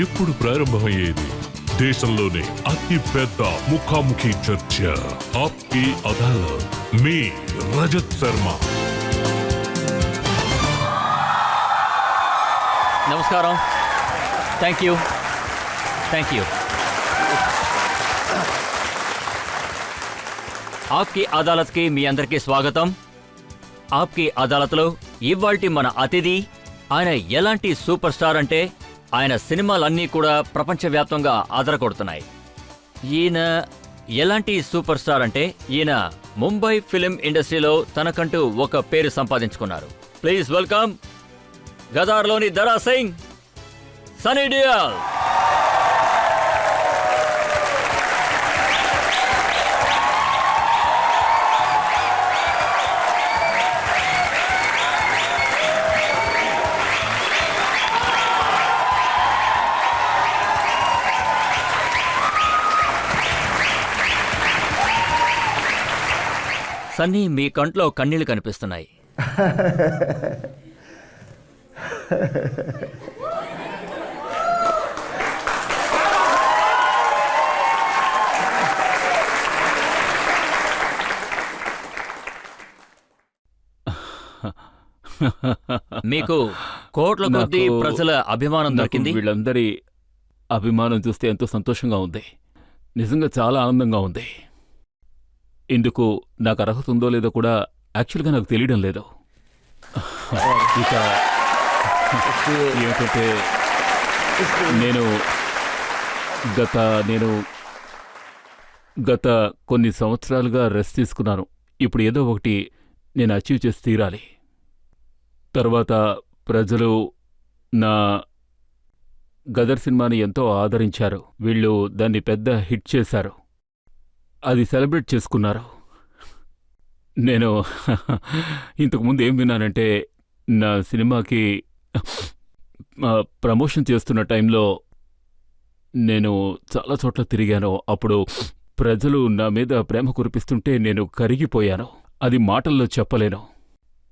ఇప్పుడు ప్రారంభమయ్యేది దేశంలోనే అతి పెద్ద ముఖాముఖి చర్చ. ఆప్కి అదాలత్. మీ రజత్ శర్మ. నమస్కారం. Thank you. ఆప్కి అదాలత్కి మీ అందరికీ స్వాగతం. ఆప్కి అదాలత్లో ఇవాల్టి మన అతిథి, ఆయన ఎలాంటి సూపర్ స్టార్ అంటే ఆయన సినిమాలన్నీ కూడా ప్రపంచవ్యాప్తంగా ఆదరకొడుతున్నాయి. ఈయన ఎలాంటి సూపర్ స్టార్ అంటే ఈయన ముంబై ఫిలిం ఇండస్ట్రీలో తనకంటూ ఒక పేరు సంపాదించుకున్నారు. ప్లీజ్ వెల్కమ్ గదార్లోని దరా సింగ్, సనీ డియోల్. సన్నీ, మీ కంట్లో కన్నీళ్లు కనిపిస్తున్నాయి. మీకు కోట్ల కొద్దీ ప్రజల అభిమానం దొరికింది. వీళ్ళందరి అభిమానం చూస్తే ఎంతో సంతోషంగా ఉంది. నిజంగా చాలా ఆనందంగా ఉంది. ఇందుకు నాకు అర్హత ఉందో లేదో కూడా యాక్చువల్గా నాకు తెలియడం లేదు. ఇక ఏమిటంటే నేను గత కొన్ని సంవత్సరాలుగా రెస్ట్ తీసుకున్నాను. ఇప్పుడు ఏదో ఒకటి నేను అచీవ్ చేసి తీరాలి. తర్వాత ప్రజలు నా గదర్ సినిమాని ఎంతో ఆదరించారు. వీళ్ళు దాన్ని పెద్ద హిట్ చేశారు. అది సెలబ్రేట్ చేసుకున్నారు. నేను ఇంతకుముందు ఏం విన్నానంటే, నా సినిమాకి ప్రమోషన్ చేస్తున్న టైంలో నేను చాలా చోట్ల తిరిగాను. అప్పుడు ప్రజలు నా మీద ప్రేమ కురిపిస్తుంటే నేను కరిగిపోయాను. అది మాటల్లో చెప్పలేను.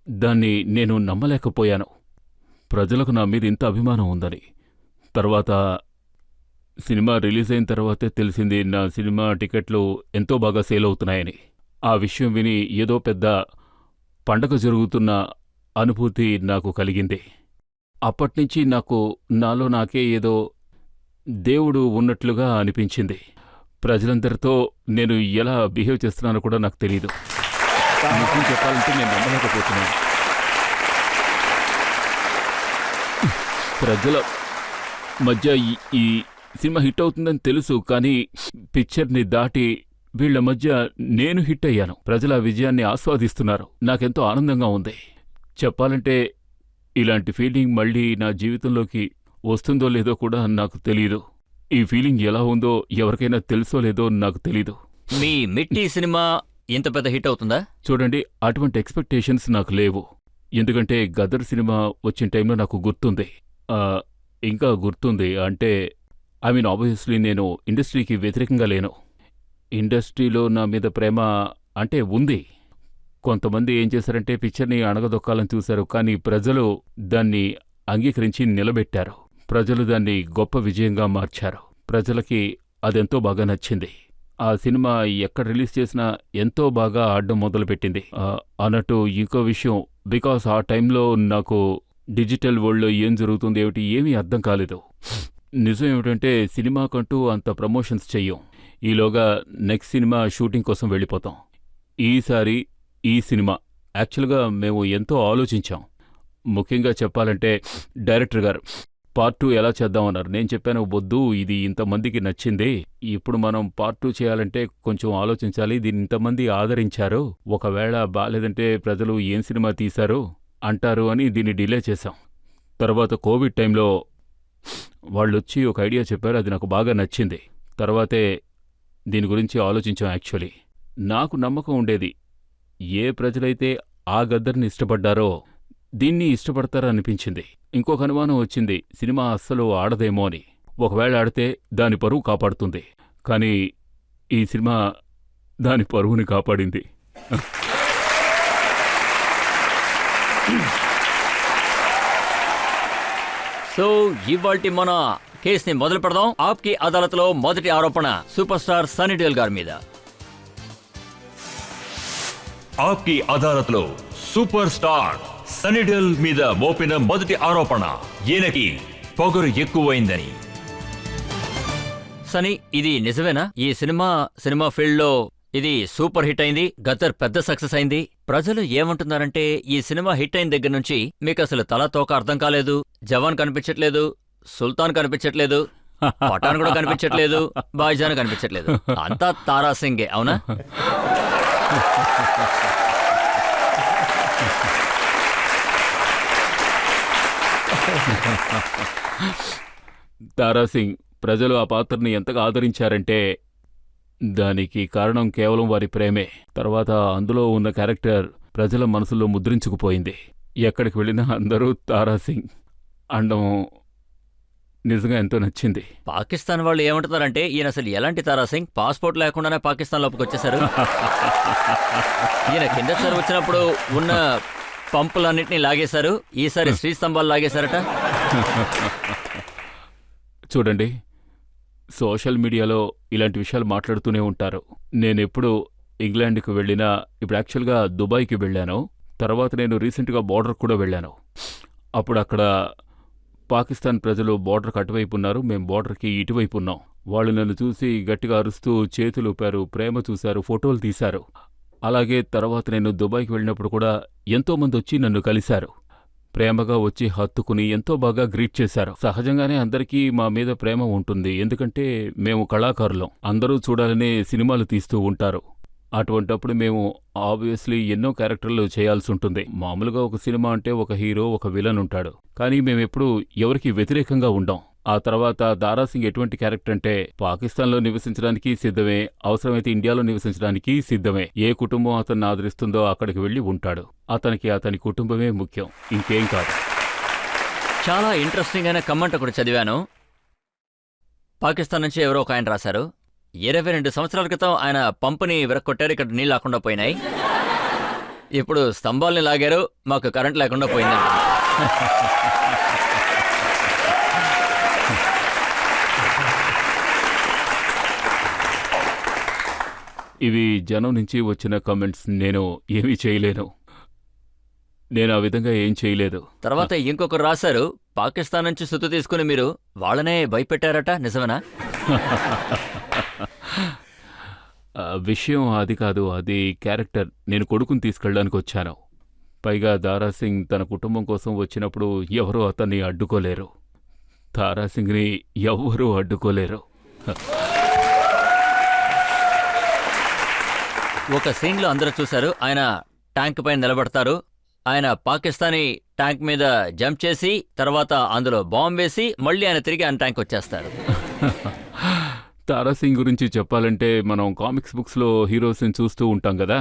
దాన్ని నేను నమ్మలేకపోయాను, ప్రజలకు నా మీద ఇంత అభిమానం ఉందని. తర్వాత సినిమా రిలీజ్ అయిన తర్వాతే తెలిసింది నా సినిమా టికెట్లు ఎంతో బాగా సేల్ అవుతున్నాయని. ఆ విషయం విని ఏదో పెద్ద పండగ జరుగుతున్న అనుభూతి నాకు కలిగింది. అప్పట్నుంచి నాకు నాలో నాకే ఏదో దేవుడు ఉన్నట్లుగా అనిపించింది. ప్రజలందరితో నేను ఎలా బిహేవ్ చేస్తున్నానో కూడా నాకు తెలీదు. నిజం చెప్పాలంటే నేను నమ్మలేకపోతున్నాను. ప్రజల మధ్య ఈ సినిమా హిట్ అవుతుందని తెలుసు, కానీ పిక్చర్ని దాటి వీళ్ల మధ్య నేను హిట్ అయ్యాను. ప్రజల విజయాన్ని ఆస్వాదిస్తున్నారు. నాకెంతో ఆనందంగా ఉంది. చెప్పాలంటే ఇలాంటి ఫీలింగ్ మళ్ళీ నా జీవితంలోకి వస్తుందో లేదో కూడా నాకు తెలీదు. ఈ ఫీలింగ్ ఎలా ఉందో ఎవరికైనా తెలుసో లేదో నాకు తెలీదు. మీ మిట్టి సినిమా ఇంత పెద్ద హిట్ అవుతుందా? చూడండి, అటువంటి ఎక్స్పెక్టేషన్స్ నాకు లేవు. ఎందుకంటే గదర్ సినిమా వచ్చిన టైంలో నాకు గుర్తుంది. ఇంకా గుర్తుంది అంటే ఆబ్వియస్లీ నేను ఇండస్ట్రీకి వ్యతిరేకంగా లేను. ఇండస్ట్రీలో నా మీద ప్రేమ అంటే ఉంది. కొంతమంది ఏం చేశారంటే పిక్చర్ని అణగదొక్కాలని చూశారు, కానీ ప్రజలు దాన్ని అంగీకరించి నిలబెట్టారు. ప్రజలు దాన్ని గొప్ప విజయంగా మార్చారు. ప్రజలకి అదెంతో బాగా నచ్చింది. ఆ సినిమా ఎక్కడ రిలీజ్ చేసినా ఎంతో బాగా ఆడడం మొదలుపెట్టింది. అన్నట్టు ఇంకో విషయం, బికాస్ ఆ టైంలో నాకు డిజిటల్ వరల్డ్లో ఏం జరుగుతుంది ఏమిటి ఏమీ అర్థం కాలేదు. నిజం ఏమిటంటే సినిమాకంటూ అంత ప్రమోషన్స్ చెయ్యం. ఈలోగా నెక్స్ట్ సినిమా షూటింగ్ కోసం వెళ్ళిపోతాం. ఈసారి ఈ సినిమా యాక్చువల్గా మేము ఎంతో ఆలోచించాం. ముఖ్యంగా చెప్పాలంటే డైరెక్టర్ గారు పార్ట్ 2 ఎలా చేద్దామన్నారు. నేను చెప్పాను, వద్దు, ఇది ఇంతమందికి నచ్చింది, ఇప్పుడు మనం పార్ట్ 2 చేయాలంటే కొంచెం ఆలోచించాలి. దీన్ని ఇంతమంది ఆదరించారు, ఒకవేళ బాలేదంటే ప్రజలు ఏం సినిమా తీశారు అంటారు అని దీన్ని డిలే చేశాం. తర్వాత కోవిడ్ టైంలో వాళ్ళొచ్చి ఒక ఐడియా చెప్పారు, అది నాకు బాగా నచ్చింది. తర్వాతే దీని గురించి ఆలోచించాం. యాక్చువల్లీ నాకు నమ్మకం ఉండేది, ఏ ప్రజలైతే ఆ గద్దర్ని ఇష్టపడ్డారో దీన్ని ఇష్టపడతారనిపించింది. ఇంకొక అనుమానం వచ్చింది, సినిమా అస్సలు ఆడదేమో అని. ఒకవేళ ఆడితే దాని పరువు కాపాడుతుంది, కానీ ఈ సినిమా దాని పరువుని కాపాడింది. సో ఇవాల్టి మన కేసుని మొదలు పెడదాం. ఆప్కి అదాలత్లో మొదటి ఆరోపణ సూపర్ స్టార్ సన్నీ డియోల్ గారి మీద. ఆప్కి అదాలత్లో సూపర్ స్టార్ సన్నీ డియోల్ మీద మోపిన మొదటి ఆరోపణ ఈయనకి పొగరు ఎక్కువైందని. సనీ, ఇది నిజమేనా? ఈ సినిమా ఫీల్డ్ లో ఇది సూపర్ హిట్ అయింది, గదర్ పెద్ద సక్సెస్ అయింది. ప్రజలు ఏమంటున్నారంటే ఈ సినిమా హిట్ అయిన దగ్గర నుంచి మీకు అసలు తల తోక అర్థం కాలేదు, జవాన్ కనిపించట్లేదు, సుల్తాన్ కనిపించట్లేదు, పఠాన్ కూడా కనిపించట్లేదు, బాయ్జాన్ కనిపించట్లేదు, అంతా తారా సింగే, అవునా? తారాసింగ్ ప్రజలు ఆ పాత్రని ఎంతగా ఆదరించారంటే దానికి కారణం కేవలం వారి ప్రేమే. తర్వాత అందులో ఉన్న క్యారెక్టర్ ప్రజల మనసులో ముద్రించుకుపోయింది. ఎక్కడికి వెళ్ళినా అందరూ తారాసింగ్ అండం నిజంగా ఎంతో నచ్చింది. పాకిస్తాన్ వాళ్ళు ఏమంటున్నారంటే ఈయన అసలు ఎలాంటి తారాసింగ్, పాస్పోర్ట్ లేకుండానే పాకిస్తాన్ లోపలికి వచ్చేశారు. ఈయన కిందసారి వచ్చినప్పుడు ఉన్న పంపులన్నింటినీ లాగేశారు, ఈసారి శ్రీ స్తంభాలు లాగేశారట. చూడండి, సోషల్ మీడియాలో ఇలాంటి విషయాలు మాట్లాడుతూనే ఉంటారు. నేనెప్పుడు ఇంగ్లాండ్కి వెళ్ళినా, ఇప్పుడు యాక్చువల్గా దుబాయ్కి వెళ్ళాను, తర్వాత నేను రీసెంట్గా బోర్డర్ కూడా వెళ్ళాను. అప్పుడు అక్కడ పాకిస్తాన్ ప్రజలు బోర్డర్కి అటువైపు ఉన్నారు, మేము బోర్డర్కి ఇటువైపు ఉన్నాం. వాళ్ళు నన్ను చూసి గట్టిగా అరుస్తూ చేతులు ఊపారు, ప్రేమ చూశారు, ఫోటోలు తీశారు. అలాగే తర్వాత నేను దుబాయ్కి వెళ్ళినప్పుడు కూడా ఎంతోమంది వచ్చి నన్ను కలిశారు, ప్రేమగా వచ్చి హత్తుకుని ఎంతో బాగా గ్రీట్ చేశారు. సహజంగానే అందరికీ మా మీద ప్రేమ ఉంటుంది, ఎందుకంటే మేము కళాకారులం, అందరూ చూడాలనే సినిమాలు తీస్తూ ఉంటారు. అటువంటప్పుడు మేము ఆబ్వియస్లీ ఎన్నో క్యారెక్టర్లు చేయాల్సి ఉంటుంది. మామూలుగా ఒక సినిమా అంటే ఒక హీరో, ఒక విలన్ ఉంటాడు, కానీ మేమెప్పుడూ ఎవరికి వ్యతిరేకంగా ఉండం. ఆ తర్వాత దారాసింగ్ ఎటువంటి క్యారెక్టర్ అంటే పాకిస్తాన్లో నివసించడానికి సిద్ధమే, అవసరమైతే ఇండియాలో నివసించడానికి సిద్ధమే. ఏ కుటుంబం అతన్ని ఆదరిస్తుందో అక్కడికి వెళ్ళి ఉంటాడు. అతనికి అతని కుటుంబమే ముఖ్యం, ఇంకేం కాదు. చాలా ఇంట్రెస్టింగ్ అయిన కమెంట్ ఒకటి చదివాను. పాకిస్తాన్ నుంచి ఎవరో ఒక ఆయన రాశారు, 22 సంవత్సరాల క్రితం ఆయన పంపుని విరక్కొట్టారు, ఇక్కడ నీళ్ళు లేకుండా పోయినాయి, ఇప్పుడు స్తంభాల్ని లాగారు, మాకు కరెంట్ లేకుండా పోయింది. ఇవి జనం నుంచి వచ్చిన కామెంట్స్, నేను ఏమీ చేయలేను, నేను ఆ విధంగా ఏం చేయలేదు. తర్వాత ఇంకొకరు రాశారు, పాకిస్తాన్ నుంచి సుత్తు తీసుకుని మీరు వాళ్ళనే భయపెట్టారట, నిజమేనా? విషయం అది కాదు, అది క్యారెక్టర్. నేను కొడుకుని తీసుకెళ్ళడానికి వచ్చాను. పైగా దారాసింగ్ తన కుటుంబం కోసం వచ్చినప్పుడు ఎవరూ అతన్ని అడ్డుకోలేరు, తారాసింగ్ని ఎవ్వరూ అడ్డుకోలేరు. ఒక సీన్లో అందరూ చూశారు, ఆయన ట్యాంక్ పైన నిలబడతారు, ఆయన పాకిస్తానీ ట్యాంక్ మీద జంప్ చేసి తర్వాత అందులో బాంబు వేసి మళ్ళీ ఆయన తిరిగి ఆయన ట్యాంక్ వచ్చేస్తారు. తారాసింగ్ గురించి చెప్పాలంటే మనం కామిక్స్ బుక్స్లో హీరోస్ని చూస్తూ ఉంటాం కదా,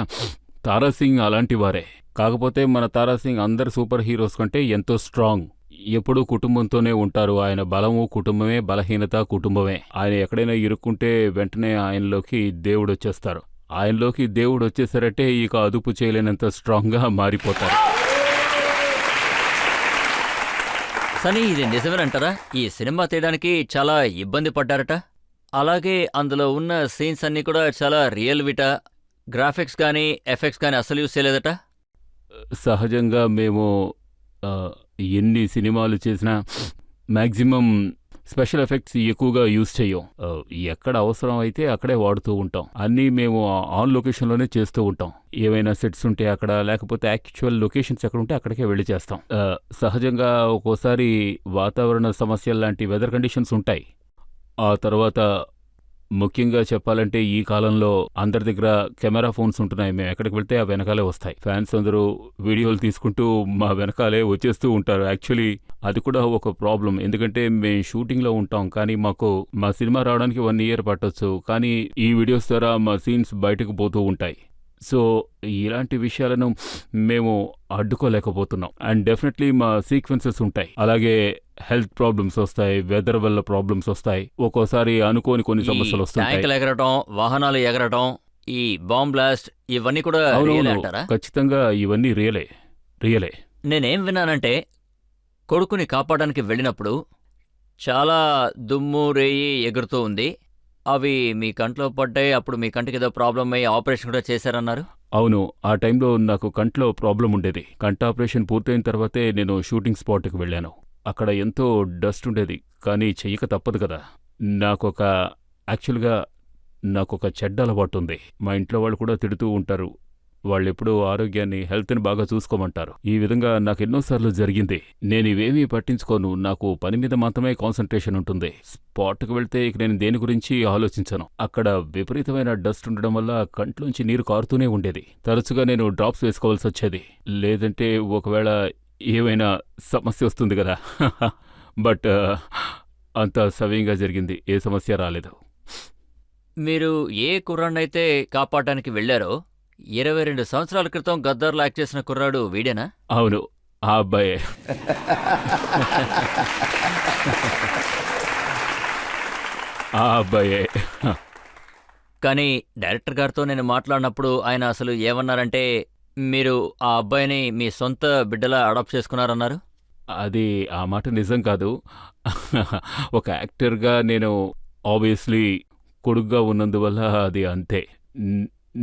తారాసింగ్ అలాంటి వారే. కాకపోతే మన తారాసింగ్ అందరు సూపర్ హీరోస్ కంటే ఎంతో స్ట్రాంగ్, ఎప్పుడూ కుటుంబంతోనే ఉంటారు. ఆయన బలము కుటుంబమే, బలహీనత కుటుంబమే. ఆయన ఎక్కడైనా ఇరుక్కుంటే వెంటనే ఆయనలోకి దేవుడు వచ్చేస్తారు. ఆయనలోకి దేవుడు వచ్చేసరంటే ఇక అదుపు చేయలేనంత స్ట్రాంగ్గా మారిపోతారు. సనీ, ఇది నిజమేనంటారా? ఈ సినిమా తీయడానికి చాలా ఇబ్బంది పడ్డారట, అలాగే అందులో ఉన్న సీన్స్ అన్నీ కూడా చాలా రియల్ విట, గ్రాఫిక్స్ కానీ ఎఫెక్ట్స్ కానీ అసలు యూస్ చేయలేదట. సహజంగా మేము ఎన్ని సినిమాలు చేసినా మ్యాక్సిమం స్పెషల్ ఎఫెక్ట్స్ ఎక్కువగా యూజ్ చెయ్యం. ఎక్కడ అవసరం అయితే అక్కడే వాడుతూ ఉంటాం. అన్నీ మేము ఆన్ లొకేషన్లోనే చేస్తూ ఉంటాం. ఏవైనా సెట్స్ ఉంటే అక్కడ, లేకపోతే యాక్చువల్ లొకేషన్స్ ఎక్కడ ఉంటే అక్కడికే వెళ్ళి చేస్తాం. సహజంగా ఒక్కోసారి వాతావరణ సమస్యలు లాంటి వెదర్ కండిషన్స్ ఉంటాయి. ఆ తర్వాత ముఖ్యంగా చెప్పాలంటే ఈ కాలంలో అందరి దగ్గర కెమెరా ఫోన్స్ ఉంటున్నాయి. మేము ఎక్కడికి వెళ్తే ఆ వెనకాలే వస్తాయి. ఫ్యాన్స్ అందరూ వీడియోలు తీసుకుంటూ మా వెనకాలే వచ్చేస్తూ ఉంటారు. యాక్చువల్లీ అది కూడా ఒక ప్రాబ్లం, ఎందుకంటే మేము షూటింగ్లో ఉంటాం, కానీ మాకు మా సినిమా రావడానికి 1 year పట్టొచ్చు, కానీ ఈ వీడియోస్ ద్వారా మా సీన్స్ బయటకు పోతూ ఉంటాయి. సో ఇలాంటి విషయాలను మేము అడ్డుకోలేకపోతున్నాం. అండ్ డెఫినెట్లీ మా సీక్వెన్సెస్ ఉంటాయి, అలాగే హెల్త్ ప్రాబ్లమ్స్ వస్తాయి, వెదర్ వల్ల ప్రాబ్లమ్స్ వస్తాయి, ఒక్కోసారి అనుకోని కొన్ని సమస్యలు వస్తాయి. ట్యాంకులు ఎగరటం, వాహనాలు ఎగరటం, ఈ బాంబ్ బ్లాస్ట్, ఇవన్నీ కూడా రియలే అంటారా? ఖచ్చితంగా ఇవన్నీ రియలే. నేనేం విన్నానంటే కొడుకుని కాపాడడానికి వెళ్ళినప్పుడు చాలా దుమ్ము రేయి ఎగురుతూ ఉంది. అవి మీ కంట్లో పడ్డాయి. అప్పుడు మీ కంటికి ఏదో ప్రాబ్లం అయ్యి ఆపరేషన్ కూడా చేశారన్నారు. అవును, ఆ టైంలో నాకు కంట్లో ప్రాబ్లం ఉండేది. కంట ఆపరేషన్ పూర్తయిన తర్వాతే నేను షూటింగ్ స్పాట్కి వెళ్ళాను. అక్కడ ఎంతో డస్ట్ ఉండేది, కానీ చెయ్యక తప్పదు కదా. నాకొక యాక్చువల్గా నాకొక చెడ్డ అలవాటు ఉంది. మా ఇంట్లో వాళ్ళు కూడా తిడుతూ ఉంటారు. వాళ్ళెప్పుడూ ఆరోగ్యాన్ని, హెల్త్ని బాగా చూసుకోమంటారు. ఈ విధంగా నాకు ఎన్నోసార్లు జరిగింది. నేను ఇవేమీ పట్టించుకోను. నాకు పని మీద మాత్రమే కాన్సంట్రేషన్ ఉంటుంది. స్పాట్కి వెళ్తే ఇక నేను దేని గురించి ఆలోచించను. అక్కడ విపరీతమైన డస్ట్ ఉండడం వల్ల కంట్లోంచి నీరు కారుతూనే ఉండేది. తరచుగా నేను డ్రాప్స్ వేసుకోవాల్సి వచ్చేది. లేదంటే ఒకవేళ ఏమైనా సమస్య వస్తుంది కదా. బట్ అంత సవ్యంగా జరిగింది, ఏ సమస్య రాలేదు. మీరు ఏ కుర్రాడినైతే కాపాడడానికి వెళ్లారో 22 సంవత్సరాల క్రితం గద్దర్లో యాక్ట్ చేసిన కుర్రాడు వీడేనా? అవును, ఆ అబ్బాయే. ఆ అబ్బాయే. కానీ డైరెక్టర్ గారితో నేను మాట్లాడినప్పుడు ఆయన అసలు ఏమన్నారంటే మీరు ఆ అబ్బాయిని మీ సొంత బిడ్డలా అడాప్ట్ చేసుకున్నారన్నారు. అది ఆ మాట నిజం కాదు. ఒక యాక్టర్గా నేను ఆబ్వియస్లీ కొడుగ్గా ఉన్నందువల్ల అది అంతే.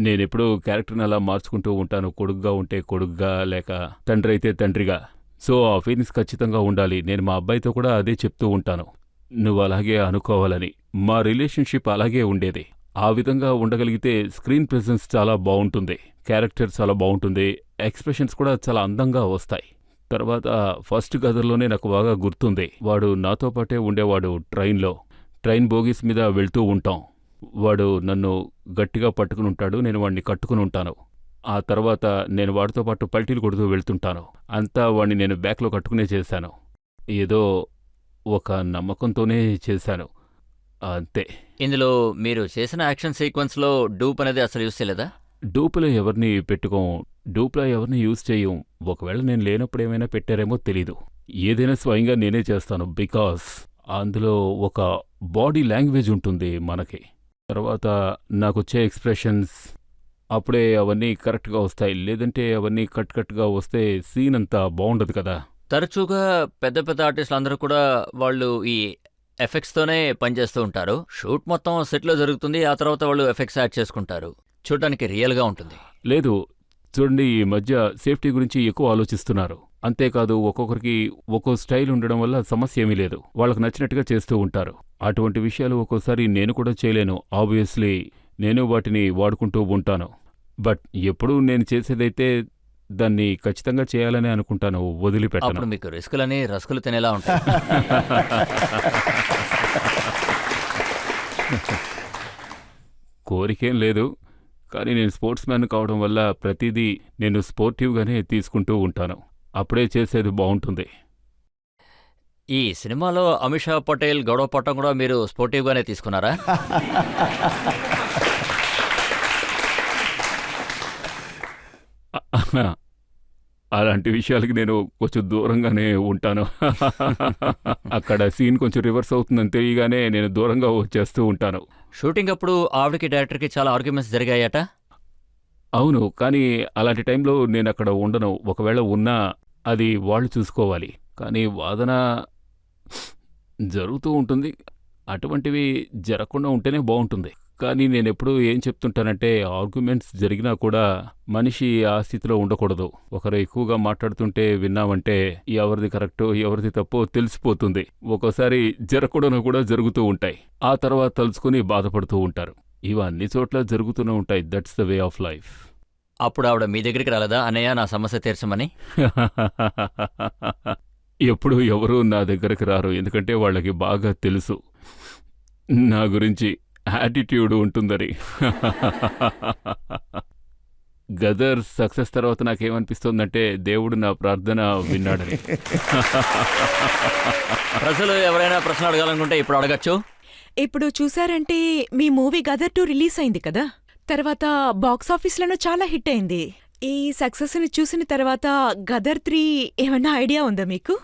నేనెప్పుడూ క్యారెక్టర్ని అలా మార్చుకుంటూ ఉంటాను. కొడుగ్గా ఉంటే కొడుగ్గా, లేక తండ్రి అయితే తండ్రిగా. సో ఆ ఫీలింగ్స్ ఖచ్చితంగా ఉండాలి. నేను మా అబ్బాయితో కూడా అదే చెప్తూ ఉంటాను, నువ్వు అలాగే అనుకోవాలని. మా రిలేషన్షిప్ అలాగే ఉండేది. ఆ విధంగా ఉండగలిగితే స్క్రీన్ ప్రెజెన్స్ చాలా బాగుంటుంది, క్యారెక్టర్ చాలా బాగుంటుంది, ఎక్స్ప్రెషన్స్ కూడా చాలా అందంగా వస్తాయి. తర్వాత ఫస్ట్ గదర్లోనే నాకు బాగా గుర్తుంది. వాడు నాతో పాటే ఉండేవాడు. ట్రైన్ బోగీస్ మీద వెళ్తూ ఉంటాం. వాడు నన్ను గట్టిగా పట్టుకుని ఉంటాడు, నేను వాడిని కట్టుకుని ఉంటాను. ఆ తర్వాత నేను వాడితో పాటు పల్టీలు కొడుతూ వెళ్తుంటాను. అంతా వాడిని నేను బ్యాక్లో కట్టుకునే చేశాను. ఏదో ఒక నమ్మకంతోనే చేశాను, అంతే. ఇందులో మీరు చేసిన యాక్షన్ సీక్వెన్స్లో డూప్ అనేది అసలు యూస్ చేయలేదా? డూప్లో ఎవరిని పెట్టుకోం, డూప్లో ఎవరిని యూజ్ చేయం. ఒకవేళ నేను లేనప్పుడు ఏమైనా పెట్టారేమో తెలీదు. ఏదైనా స్వయంగా నేనే చేస్తాను. బికాస్ అందులో ఒక బాడీ లాంగ్వేజ్ ఉంటుంది మనకి. తర్వాత నాకొచ్చే ఎక్స్ప్రెషన్స్ అప్పుడే అవన్నీ కరెక్ట్గా వస్తాయి. లేదంటే అవన్నీ కట్గా వస్తే సీన్ అంతా బాగుండదు కదా. తరచుగా పెద్ద పెద్ద ఆర్టిస్టులు అందరూ కూడా వాళ్ళు ఈ ఎఫెక్ట్స్తోనే పనిచేస్తూ ఉంటారు. షూట్ మొత్తం సెట్లో జరుగుతుంది, ఆ తర్వాత వాళ్ళు ఎఫెక్ట్స్ యాడ్ చేసుకుంటారు. చూడటానికి రియల్గా ఉంటుంది. లేదు, చూడండి, ఈ మధ్య సేఫ్టీ గురించి ఎక్కువ ఆలోచిస్తున్నారు. అంతేకాదు, ఒక్కొక్కరికి ఒక్కో స్టైల్ ఉండడం వల్ల సమస్య ఏమీ లేదు. వాళ్ళకు నచ్చినట్టుగా చేస్తూ ఉంటారు. అటువంటి విషయాలు ఒక్కోసారి నేను కూడా చేయలేను. ఆబ్వియస్లీ నేను వాటిని వాడుకుంటూ ఉంటాను. బట్ ఎప్పుడూ నేను చేసేదైతే దాన్ని ఖచ్చితంగా చేయాలని అనుకుంటాను, వదిలిపెట్టను. అప్పుడు మీకు రిస్కులని రస్కులు తినేలా ఉంటాయి. కోరికేం లేదు, కానీ నేను స్పోర్ట్స్ మ్యాన్ కావడం వల్ల ప్రతిదీ నేను స్పోర్టివ్గానే తీసుకుంటూ ఉంటాను. అప్పుడే చేసేది బాగుంటుంది. ఈ సినిమాలో అమిషా పటేల్ గొడవ పట్టం కూడా మీరు స్పోర్టివ్గానే తీసుకున్నారా? అలాంటి విషయాలకి నేను కొంచెం దూరంగానే ఉంటాను. అక్కడ సీన్ కొంచెం రివర్స్ అవుతుందని తెలియగానే నేను దూరంగా వచ్చేస్తూ ఉంటాను. షూటింగ్ అప్పుడు ఆవిడకి డైరెక్టర్కి చాలా ఆర్గ్యుమెంట్స్ జరిగాయట. అవును, కానీ అలాంటి టైంలో నేను అక్కడ ఉండను. ఒకవేళ ఉన్నా అది వాళ్ళు చూసుకోవాలి. కానీ వాదన జరుగుతూ ఉంటుంది. అటువంటివి జరగకుండా ఉంటేనే బాగుంటుంది. కానీ నేనెప్పుడూ ఏం చెప్తుంటానంటే, ఆర్గ్యుమెంట్స్ జరిగినా కూడా మనిషి ఆ స్థితిలో ఉండకూడదు. ఒకరు ఎక్కువగా మాట్లాడుతుంటే విన్నామంటే ఎవరిది కరెక్టో ఎవరిది తప్పో తెలిసిపోతుంది. ఒక్కోసారి జరగకూడను కూడా జరుగుతూ ఉంటాయి. ఆ తర్వాత తలుచుకుని బాధపడుతూ ఉంటారు. ఇవన్నీ చోట్ల జరుగుతూనే ఉంటాయి. That's the way of life. అప్పుడు ఆవిడ మీ దగ్గరికి రాలేదా, అన్నయ్య నా సమస్య తీర్చమని? ఎప్పుడూ ఎవరూ నా దగ్గరికి రారు, ఎందుకంటే వాళ్ళకి బాగా తెలుసు నా గురించి యాటిట్యూడ్ ఉంటుందని. గదర్ సక్సెస్ తర్వాత నాకేమనిపిస్తోందంటే దేవుడు నా ప్రార్థన విన్నాడని. ప్రజలు ఎవరైనా ప్రశ్న అడగాలనుకుంటే ఇప్పుడు అడగచ్చు. ఇప్పుడు చూసారంటే మీ మూవీ గదర్ 2 రిలీజ్ అయింది కదా, తర్వాత బాక్సాఫీస్లోనూ చాలా హిట్ అయింది. ఈ సక్సెస్ని చూసిన తర్వాత గదర్ 3 ఏమన్నా ఐడియా ఉందా మీకు?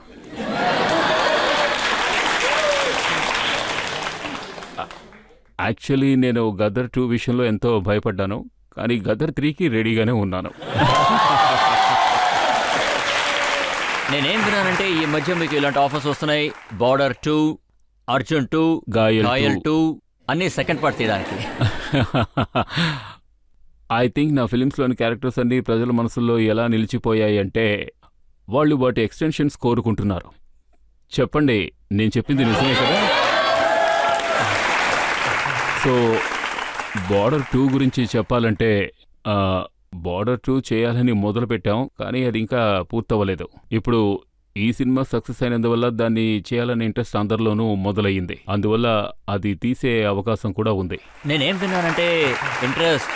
యాక్చువల్లీ నేను గదర్ 2 విషయంలో ఎంతో భయపడ్డాను, కానీ గదర్ 3కి రెడీగానే ఉన్నాను. నేనేం విన్నానంటే ఈ మధ్య మీకు ఇలాంటి ఆఫర్స్ వస్తున్నాయి. బార్డర్ 2, అర్జున్ 2, గాయల్ గాయల్ 2. 2 అన్ని సెకండ్ పార్ట్ తీయడానికి. ఐ థింక్ నా ఫిలిమ్స్లోని క్యారెక్టర్స్ అన్నీ ప్రజల మనసుల్లో ఎలా నిలిచిపోయాయి అంటే వాళ్ళు వాటి ఎక్స్టెన్షన్స్ కోరుకుంటున్నారు. చెప్పండి, నేను చెప్పింది నిజమే కదా? సో బార్డర్ 2 గురించి చెప్పాలంటే బార్డర్ 2 చేయాలని మొదలుపెట్టాం, కానీ అది ఇంకా పూర్తవ్వలేదు. ఇప్పుడు ఈ సినిమా సక్సెస్ అయినందువల్ల దాన్ని చేయాలనే ఇంట్రెస్ట్ అందరిలోనూ మొదలయ్యింది. అందువల్ల అది తీసే అవకాశం కూడా ఉంది. నేనేం విన్నానంటే ఇంట్రెస్ట్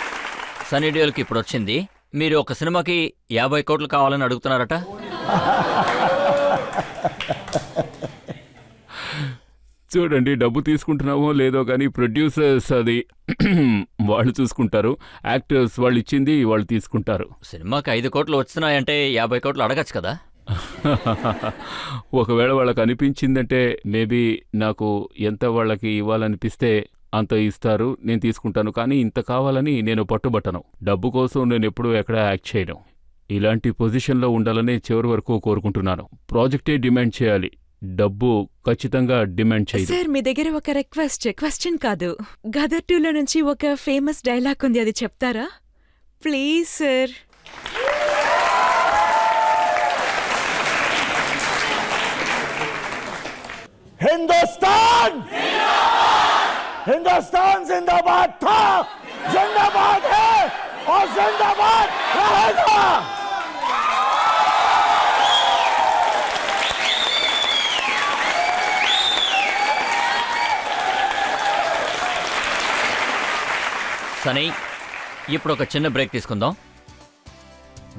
సన్నీ డియోల్కి ఇప్పుడు వచ్చింది. మీరు ఒక సినిమాకి 50 కోట్లు కావాలని అడుగుతున్నారట. చూడండి, డబ్బు తీసుకుంటున్నామో లేదో కానీ ప్రొడ్యూసర్స్ అది వాళ్ళు చూసుకుంటారు, యాక్టర్స్ వాళ్ళు ఇచ్చింది వాళ్ళు తీసుకుంటారు. సినిమాకి 5 కోట్లు వస్తున్నాయంటే 50 కోట్లు అడగచ్చు కదా. ఒకవేళ వాళ్ళకి అనిపించిందంటే మేబీ నాకు ఎంత వాళ్ళకి ఇవ్వాలనిపిస్తే అంత ఇస్తారు, నేను తీసుకుంటాను. కానీ ఇంత కావాలని నేను పట్టుబట్టను. డబ్బు కోసం నేను ఎప్పుడూ ఎక్కడ యాక్ట్ చేయను. ఇలాంటి పొజిషన్లో ఉండాలని చివరి వరకు కోరుకుంటున్నాను. ప్రాజెక్టే డిమాండ్ చేయాలి, డబ్బు ఖచ్చితంగా డిమాండ్ చేయదు. సార్, మీ దగ్గర ఒక క్వశ్చన్ కాదు, గదర్ 2లో నుంచి ఒక ఫేమస్ డైలాగ్ ఉంది, అది చెప్తారా ప్లీజ్ సార్? हिंदुस्तान हिंदुस्तान जिंदाबाद था, जिंदाबाद है और जिंदाबाद रहेगा। సనీ, ఇప్పుడు ఒక చిన్న బ్రేక్ తీసుకుందాం.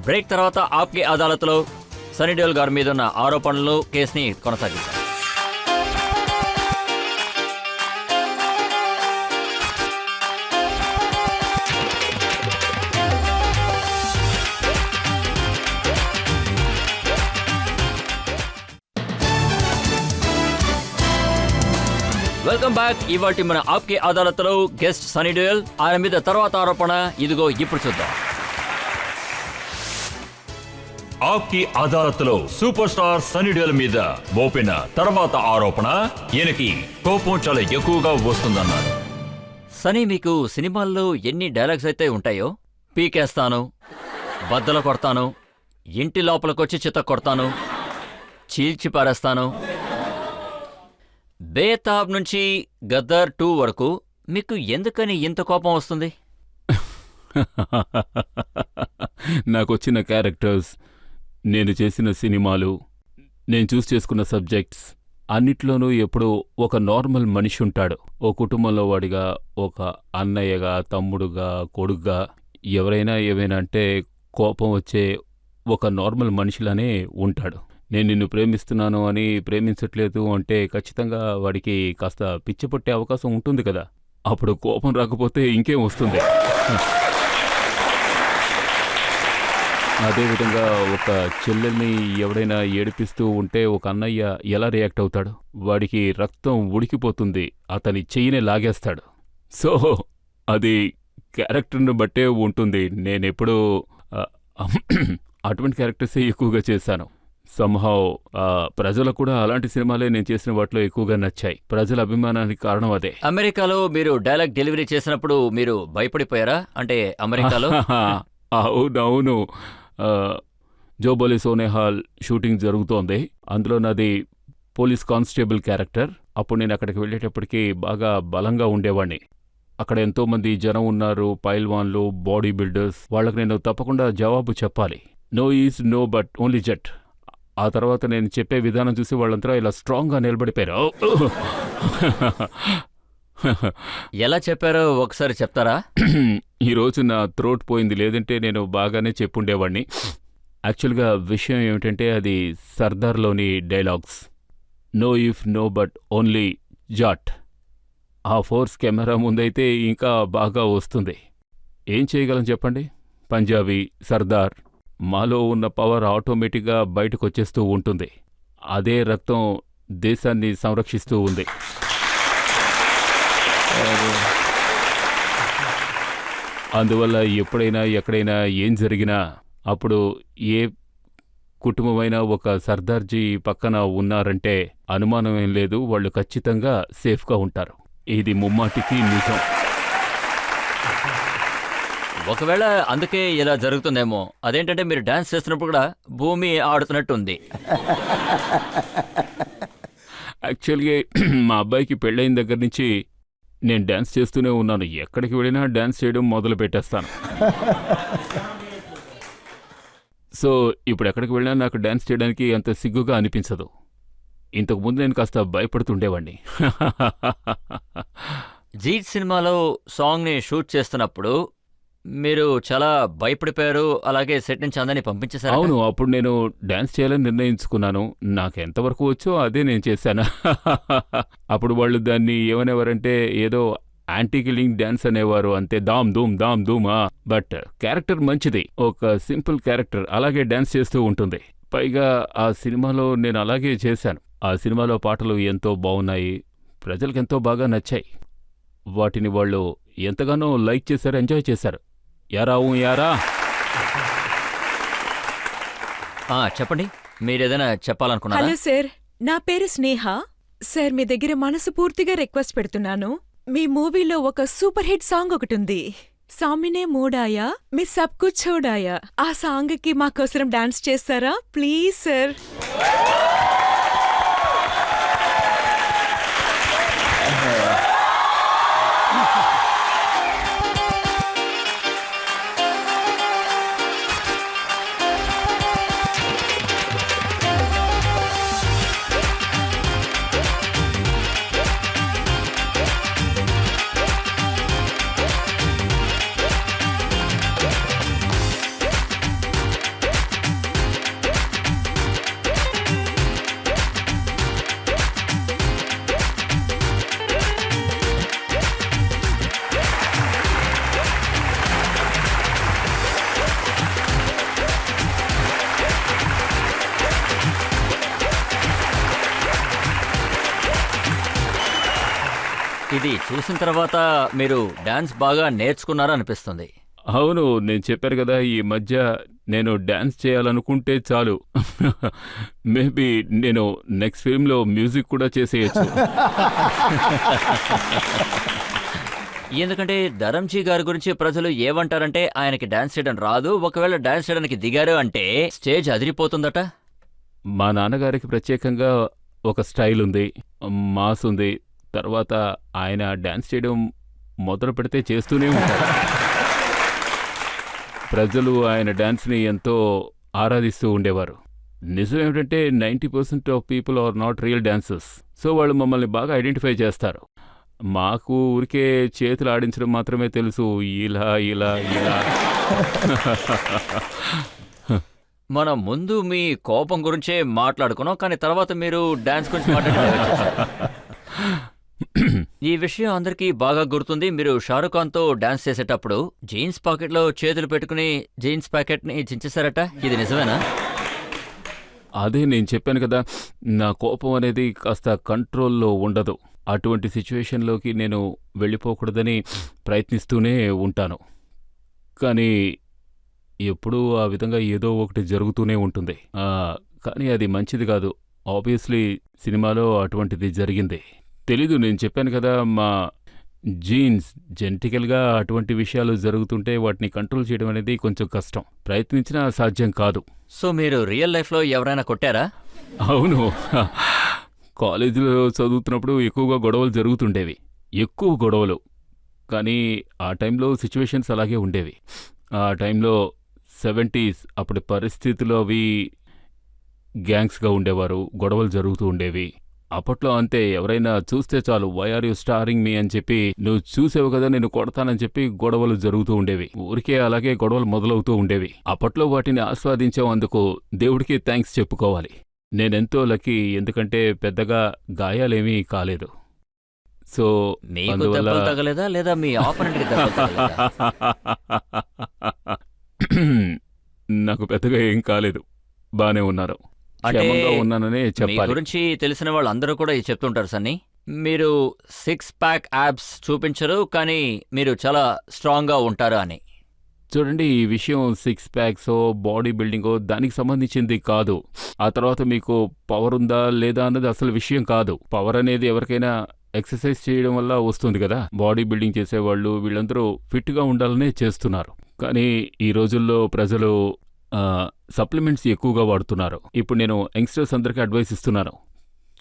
బ్రేక్ తర్వాత ఆప్కే అదాలత్లో సన్నీ డియోల్ గారి మీద ఉన్న ఆరోపణలు, కేసుని కొనసాగిస్తాం. Welcome back. ఇవాటి మన ఆప్కే అదాలత్లో గెస్ట్ సన్నీ డియోల్. ఆయన మీద తర్వాత ఆరోపణ ఇదిగో ఇప్పుడు చూద్దాం. ఆప్కి అదాలత్లో సూపర్ స్టార్ సన్నీ డియోల్ మీద మోపిన తర్వాత ఆరోపణ, ఈయనకి కోపం చాలా ఎక్కువగా వస్తుందన్నారు. సనీ, మీకు సినిమాల్లో ఎన్ని డైలాగ్స్ అయితే ఉంటాయో, పీకేస్తాను, బద్దలు కొడతాను, ఇంటి లోపలికొచ్చి చిత్త కొడతాను, చీల్చి పారేస్తాను, బేతాబ్ నుంచి గద్దర్ 2 వరకు మీకు ఎందుకని ఇంత కోపం వస్తుంది? నాకొచ్చిన క్యారెక్టర్స్, నేను చేసిన సినిమాలు, నేను చేసుకున్న సబ్జెక్ట్స్ అన్నిట్లోనూ ఎప్పుడూ ఒక నార్మల్ మనిషి ఉంటాడు. ఓ కుటుంబంలో వాడిగా, ఒక అన్నయ్యగా, తమ్ముడుగా, కొడుగ్గా, ఎవరైనా ఏమైనా అంటే కోపం వచ్చే ఒక నార్మల్ మనిషిలానే ఉంటాడు. నేను నిన్ను ప్రేమిస్తున్నాను అని ప్రేమించట్లేదు అంటే ఖచ్చితంగా వాడికి కాస్త పిచ్చి పట్టే అవకాశం ఉంటుంది కదా. అప్పుడు కోపం రాకపోతే ఇంకేం వస్తుంది? అదేవిధంగా ఒక చెల్లెల్ని ఎవడైనా ఏడిపిస్తూ ఉంటే ఒక అన్నయ్య ఎలా రియాక్ట్ అవుతాడు? వాడికి రక్తం ఉడికిపోతుంది, అతని చెయ్యినే లాగేస్తాడు. సో అది క్యారెక్టర్ను బట్టే ఉంటుంది. నేనెప్పుడూ అటువంటి క్యారెక్టర్సే ఎక్కువగా చేశాను. సంహౌ ప్రజలకు కూడా అలాంటి సినిమాలే నేను చేసిన వాటిలో ఎక్కువగా నచ్చాయి. ప్రజల అభిమానానికి కారణం అదే. అమెరికాలో మీరు డైలాగ్ డెలివరీ చేసినప్పుడు మీరు భయపడిపోయారా? అంటే అమెరికాలో అవునవును, జోబోలి సోనేహాల్ షూటింగ్ జరుగుతోంది. అందులో నాది పోలీస్ కానిస్టేబుల్ క్యారెక్టర్. అప్పుడు నేను అక్కడికి వెళ్ళేటప్పటికి బాగా బలంగా ఉండేవాణ్ణి. అక్కడ ఎంతోమంది జనం ఉన్నారు, పైల్వాన్లు, బాడీ బిల్డర్స్. వాళ్ళకి నేను తప్పకుండా జవాబు చెప్పాలి. No is no but only jet. ఆ తర్వాత నేను చెప్పే విధానం చూసి వాళ్ళంతా ఇలా స్ట్రాంగ్గా నిలబడిపోయారు. ఎలా చెప్పారో ఒకసారి చెప్తారా? ఈరోజు నా థ్రోట్ పోయింది, లేదంటే నేను బాగానే చెప్పుండేవాణ్ణి. యాక్చువల్గా విషయం ఏమిటంటే అది సర్దార్లోని dialogues. No if no but only Jat. ఆ ఫోర్స్ కెమెరా ముందైతే ఇంకా బాగా వస్తుంది. ఏం చేయగలం చెప్పండి? పంజాబీ, సర్దార్, మాలో ఉన్న పవర్ ఆటోమేటిక్గా బయటకొచ్చేస్తూ ఉంటుంది. అదే రక్తం దేశాన్ని సంరక్షిస్తూ ఉంది. అందువల్ల ఎప్పుడైనా ఎక్కడైనా ఏం జరిగినా అప్పుడు ఏ కుటుంబమైన ఒక సర్దార్జీ పక్కన ఉన్నారంటే అనుమానం ఏం లేదు, వాళ్ళు ఖచ్చితంగా సేఫ్గా ఉంటారు. ఇది ముమ్మాటికి నిజం. ఒకవేళ అందుకే ఇలా జరుగుతుందేమో. అదేంటంటే మీరు డాన్స్ చేస్తున్నప్పుడు కూడా భూమి ఆడుతున్నట్టుంది. యాక్చువల్గా మా అబ్బాయికి పెళ్ళైన దగ్గర నుంచి నేను డాన్స్ చేస్తూనే ఉన్నాను. ఎక్కడికి వెళ్ళినా డాన్స్ చేయడం మొదలు పెట్టేస్తాను. సో ఇప్పుడు ఎక్కడికి వెళ్ళినా నాకు డాన్స్ చేయడానికి అంత సిగ్గుగా అనిపించదు. ఇంతకుముందు నేను కాస్త భయపడుతుండేవాడిని. జీత్ సినిమాలో సాంగ్ని షూట్ చేస్తున్నప్పుడు మీరు చాలా భయపడిపోయారు, అలాగే సెట్ నుంచి అందరినీ పంపించేశారు. అవును, అప్పుడు నేను డాన్స్ చేయాలని నిర్ణయించుకున్నాను. నాకు ఎంతవరకు వచ్చో అదే నేను చేశాను. అప్పుడు వాళ్ళు దాన్ని ఏమనేవారంటే ఏదో యాంటీ కిల్లింగ్ డాన్స్ అనేవారు, అంతే. దామ్ ధూమ్ దామ్ ధూమా. బట్ క్యారెక్టర్ మంచిది, ఒక సింపుల్ క్యారెక్టర్ అలాగే డాన్స్ చేస్తూ ఉంటుంది. పైగా ఆ సినిమాలో నేను అలాగే చేశాను. ఆ సినిమాలో పాటలు ఎంతో బాగున్నాయి, ప్రజలకు ఎంతో బాగా నచ్చాయి. వాటిని వాళ్ళు ఎంతగానో లైక్ చేశారు, ఎంజాయ్ చేశారు. యారా చెప్పండి, మీరేదైనా చెప్పాలనుకున్నారా? హలో సార్, నా పేరు స్నేహ. సార్, మీ దగ్గర మనసుపూర్తిగా రిక్వెస్ట్ పెడుతున్నాను. మీ మూవీలో ఒక సూపర్ హిట్ సాంగ్ ఒకటుంది, సామినే మూడాయా మీ సబ్ కుచ్ చోడాయా. ఆ సాంగ్ కి మాకోసం డాన్స్ చేస్తారా ప్లీజ్ సార్? ఇది చూసిన తర్వాత మీరు డాన్స్ బాగా నేర్చుకున్నారా అనిపిస్తుంది. అవును, నేను చెప్పాను కదా, ఈ మధ్య నేను డాన్స్ చేయాలనుకుంటే చాలు మేబీ నేను నెక్స్ట్ ఫిల్మ్లో మ్యూజిక్ కూడా చేసేయచ్చు. ఎందుకంటే ధరంజీ గారి గురించి ప్రజలు ఏమంటారంటే ఆయనకి డాన్స్ చేయడం రాదు, ఒకవేళ డాన్స్ చేయడానికి దిగారు అంటే స్టేజ్ అదిరిపోతుందట. మా నాన్నగారికి ప్రత్యేకంగా ఒక స్టైల్ ఉంది, మాస్ ఉంది. తర్వాత ఆయన డాన్స్ చేయడం మొదలు పెడితే చేస్తూనే ఉంటారు. ప్రజలు ఆయన డాన్స్ని ఎంతో ఆరాధిస్తూ ఉండేవారు. నిజం ఏమిటంటే 90% of people are not real dancers. So వాళ్ళు మమ్మల్ని బాగా ఐడెంటిఫై చేస్తారు. మాకు ఊరికే చేతులు ఆడించడం మాత్రమే తెలుసు, ఇలా ఇలా ఇలా. మనం ముందు మీ కోపం గురించే మాట్లాడుకున్నాం, కానీ తర్వాత మీరు డాన్స్ గురించి మాట్లాడారు. ఈ విషయం అందరికీ బాగా గుర్తుంది. మీరు షారుఖ్ ఖాన్తో డాన్స్ చేసేటప్పుడు జీన్స్ పాకెట్లో చేతులు పెట్టుకుని జీన్స్ ప్యాకెట్ని చించేశారట, ఇది నిజమేనా? అదే నేను చెప్పాను కదా, నా కోపం అనేది కాస్త కంట్రోల్లో ఉండదు. అటువంటి సిచ్యువేషన్లోకి నేను వెళ్ళిపోకూడదని ప్రయత్నిస్తూనే ఉంటాను. కానీ ఎప్పుడూ ఆ విధంగా ఏదో ఒకటి జరుగుతూనే ఉంటుంది. కానీ అది మంచిది కాదు. ఆబ్వియస్లీ సినిమాలో అటువంటిది జరిగింది. తెలీదు, నేను చెప్పాను కదా, మా జీన్స్ జెనెటికల్గా అటువంటి విషయాలు జరుగుతుంటే వాటిని కంట్రోల్ చేయడం అనేది కొంచెం కష్టం. ప్రయత్నించినా సాధ్యం కాదు. సో మీరు రియల్ లైఫ్లో ఎవరైనా కొట్టారా? అవును, కాలేజీలో చదువుతున్నప్పుడు ఎక్కువగా గొడవలు జరుగుతుండేవి, ఎక్కువ గొడవలు. కానీ ఆ టైంలో సిచ్యువేషన్స్ అలాగే ఉండేవి. ఆ టైంలో 70s అప్పటి పరిస్థితులు అవి గ్యాంగ్స్గా ఉండేవారు, గొడవలు జరుగుతూ ఉండేవి. అప్పట్లో అంతే, ఎవరైనా చూస్తే చాలు వై ఆర్ యూ స్టారింగ్ మీ అని చెప్పి, నువ్వు చూసావు కదా నేను కొడతానని చెప్పి గొడవలు జరుగుతూ ఉండేవి. ఊరికే అలాగే గొడవలు మొదలవుతూ ఉండేవి. అప్పట్లో వాటిని ఆస్వాదించేందుకు దేవుడికి థ్యాంక్స్ చెప్పుకోవాలి. నేనెంతో లక్కీ, ఎందుకంటే పెద్దగా గాయాలేమీ కాలేదు. సో మీకు అందువల్ల దెబ్బలు తగలేదా లేదా మీ ఆపోనెంట్కి దెబ్బలు తగలేదా? నాకు పెద్దగా ఏం కాలేదు, బానే ఉన్నారు, అంటే క్షేమంగా ఉన్నాననే మీ చెప్పాలి. గురించి తెలిసిన వాళ్ళందరూ కూడా ఇది చెప్తుంటారు సన్నీ. మీరు 6 ప్యాక్ యాబ్స్ చూపించరు, కానీ మీరు చాలా స్ట్రాంగ్గా ఉంటారు అని. చూడండి, ఈ విషయం సిక్స్ ప్యాక్సో బాడీ బిల్డింగో దానికి సంబంధించింది కాదు. ఆ తర్వాత మీకు పవర్ ఉందా లేదా అన్నది అసలు విషయం కాదు. పవర్ అనేది ఎవరికైనా ఎక్సర్సైజ్ చేయడం వల్ల వస్తుంది కదా. బాడీ బిల్డింగ్ చేసేవాళ్ళు వీళ్ళందరూ ఫిట్గా ఉండాలనే చేస్తున్నారు. కానీ ఈ రోజుల్లో ప్రజలు సప్లిమెంట్స్ ఎక్కువగా వాడుతున్నారు. ఇప్పుడు నేను యంగ్స్టర్స్ అందరికీ అడ్వైస్ ఇస్తున్నాను.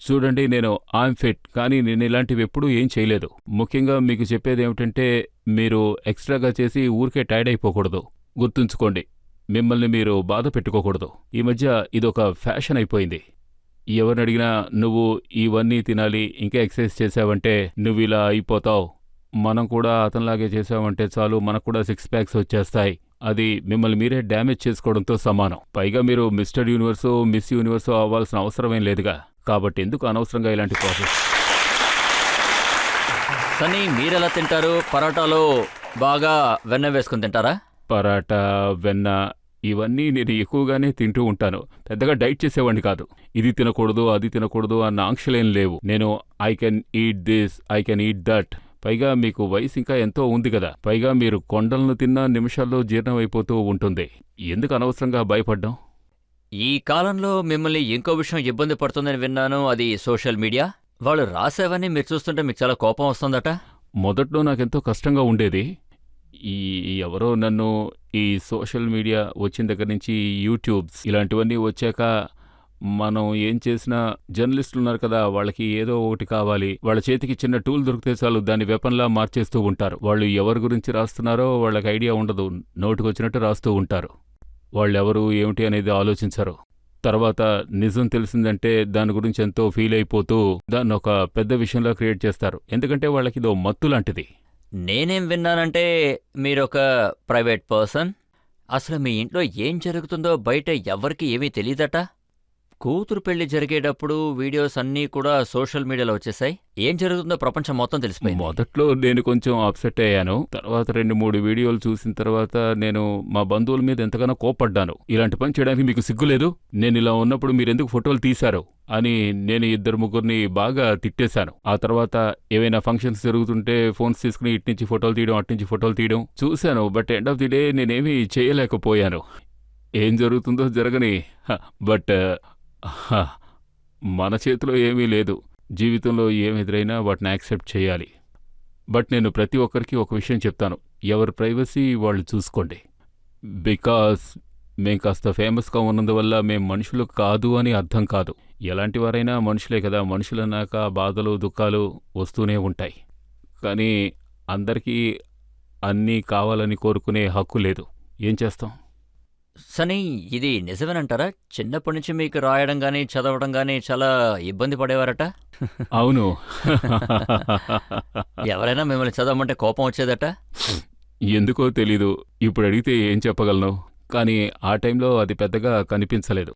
చూడండి, నేను ఐఎమ్ ఫిట్, కానీ నేను ఇలాంటివి ఎప్పుడూ ఏం చేయలేదు. ముఖ్యంగా మీకు చెప్పేది ఏమిటంటే, మీరు ఎక్స్ట్రాగా చేసి ఊరికే టైర్డ్ అయిపోకూడదు. గుర్తుంచుకోండి, మిమ్మల్ని మీరు బాధ పెట్టుకోకూడదు. ఈ మధ్య ఇదొక ఫ్యాషన్ అయిపోయింది. ఎవరిని అడిగినా నువ్వు ఇవన్నీ తినాలి, ఇంకా ఎక్సర్సైజ్ చేసావంటే నువ్వు ఇలా అయిపోతావు, మనం కూడా అతనిలాగే చేసావంటే చాలు మనకు కూడా సిక్స్ ప్యాక్స్ వచ్చేస్తాయి. అది మిమ్మల్ని మీరే డ్యామేజ్ చేసుకోవడంతో సమానం. పైగా మీరు మిస్టర్ యూనివర్సో మిస్ యూనివర్సో అవ్వాల్సిన అవసరమేం లేదుగా. కాబట్టి ఎందుకు అనవసరంగా ఇలాంటి ప్రాసెస్? సనీ, మీరెలా తింటారు? పరోటాలో బాగా వెన్న వేసుకుని తింటారా? పరాటా, వెన్న ఇవన్నీ నేను ఎక్కువగానే తింటూ ఉంటాను. పెద్దగా డైట్ చేసేవాడిని కాదు. ఇది తినకూడదు అది తినకూడదు అన్న ఆంక్షలేం లేవు. నేను I can eat this, I can eat that. పైగా మీకు వయసు ఇంకా ఎంతో ఉంది కదా. పైగా మీరు కొండలను తిన్నా నిమిషాల్లో జీర్ణం అయిపోతూ ఉంటుంది. ఎందుకు అనవసరంగా భయపడ్డాం? ఈ కాలంలో మిమ్మల్ని ఇంకో విషయం ఇబ్బంది పడుతుందని విన్నాను, అది సోషల్ మీడియా. వాళ్ళు రాసేవన్నీ మీరు చూస్తుంటే మీకు చాలా కోపం వస్తుందట. మొదట్లో నాకెంతో కష్టంగా ఉండేది. ఈ ఎవరో నన్ను ఈ సోషల్ మీడియా వచ్చిన దగ్గర నుంచి యూట్యూబ్స్ ఇలాంటివన్నీ వచ్చాక మనం ఏం చేసినా జర్నలిస్టులు ఉన్నారు కదా, వాళ్ళకి ఏదో ఒకటి కావాలి. వాళ్ళ చేతికి చిన్న టూల్ దొరికితే చాలు దాన్ని వెపన్లా మార్చేస్తూ ఉంటారు. వాళ్ళు ఎవరి గురించి రాస్తున్నారో వాళ్ళకి ఐడియా ఉండదు, నోటికొచ్చినట్టు రాస్తూ ఉంటారు. వాళ్ళెవరు ఏమిటి అనేది ఆలోచించరు. తర్వాత నిజం తెలిసిందంటే దాని గురించి ఎంతో ఫీల్ అయిపోతూ దాన్ని ఒక పెద్ద విషయంలో క్రియేట్ చేస్తారు. ఎందుకంటే వాళ్ళకి ఇదో మత్తు లాంటిది. నేనేం విన్నానంటే మీరొక ప్రైవేట్ పర్సన్. అసలు మీ ఇంట్లో ఏం జరుగుతుందో బయట ఎవ్వరికీ ఏమీ తెలీదట. కూతురు పెళ్లి జరిగేటప్పుడు వీడియోస్ అన్నీ కూడా సోషల్ మీడియాలో వచ్చేసాయి. ఏం జరుగుతుందో ప్రపంచం మొత్తం తెలిసిపోయింది. మొదట్లో నేను కొంచెం అప్సెట్ అయ్యాను. తర్వాత 2-3 వీడియోలు చూసిన తర్వాత నేను మా బంధువుల మీద ఎంతగానో కోప్పడ్డాను. ఇలాంటి పని చేయడానికి మీకు సిగ్గులేదు, నేను ఇలా ఉన్నప్పుడు మీరెందుకు ఫోటోలు తీశారు అని నేను 2-3 బాగా తిట్టేశాను. ఆ తర్వాత ఏవైనా ఫంక్షన్స్ జరుగుతుంటే ఫోన్స్ తీసుకుని ఇట్నుంచి ఫోటోలు తీయడం అట్నుంచి ఫోటోలు తీయడం చూశాను. But end of the day నేనేమీ చేయలేకపోయాను. ఏం జరుగుతుందో జరగని. బట్ మన చేతిలో ఏమీ లేదు. జీవితంలో ఏమెదురైనా వాటిని యాక్సెప్ట్ చేయాలి. బట్ నేను ప్రతి ఒక్కరికి ఒక విషయం చెప్తాను, ఎవరి ప్రైవసీ వాళ్ళు చూసుకోండి. బికాస్ మేం కాస్త ఫేమస్గా ఉన్నందువల్ల మేం మనుషులు కాదు అని అర్థం కాదు. ఎలాంటి వారైనా మనుషులే కదా. మనుషులన్నాక బాధలు దుఃఖాలు వస్తూనే ఉంటాయి. కానీ అందరికీ అన్నీ కావాలని కోరుకునే హక్కు లేదు. ఏం చేస్తాం? సనీ, ఇది నిజమేనంటారా? చిన్నప్పటి నుంచి మీకు రాయడం గానీ చదవడం గానీ చాలా ఇబ్బంది పడేవారట. అవును. ఎవరైనా మిమ్మల్ని చదవమంటే కోపం వచ్చేదట. ఎందుకో తెలీదు. ఇప్పుడు అడిగితే ఏం చెప్పగలను. కానీ ఆ టైంలో అది పెద్దగా కనిపించలేదు.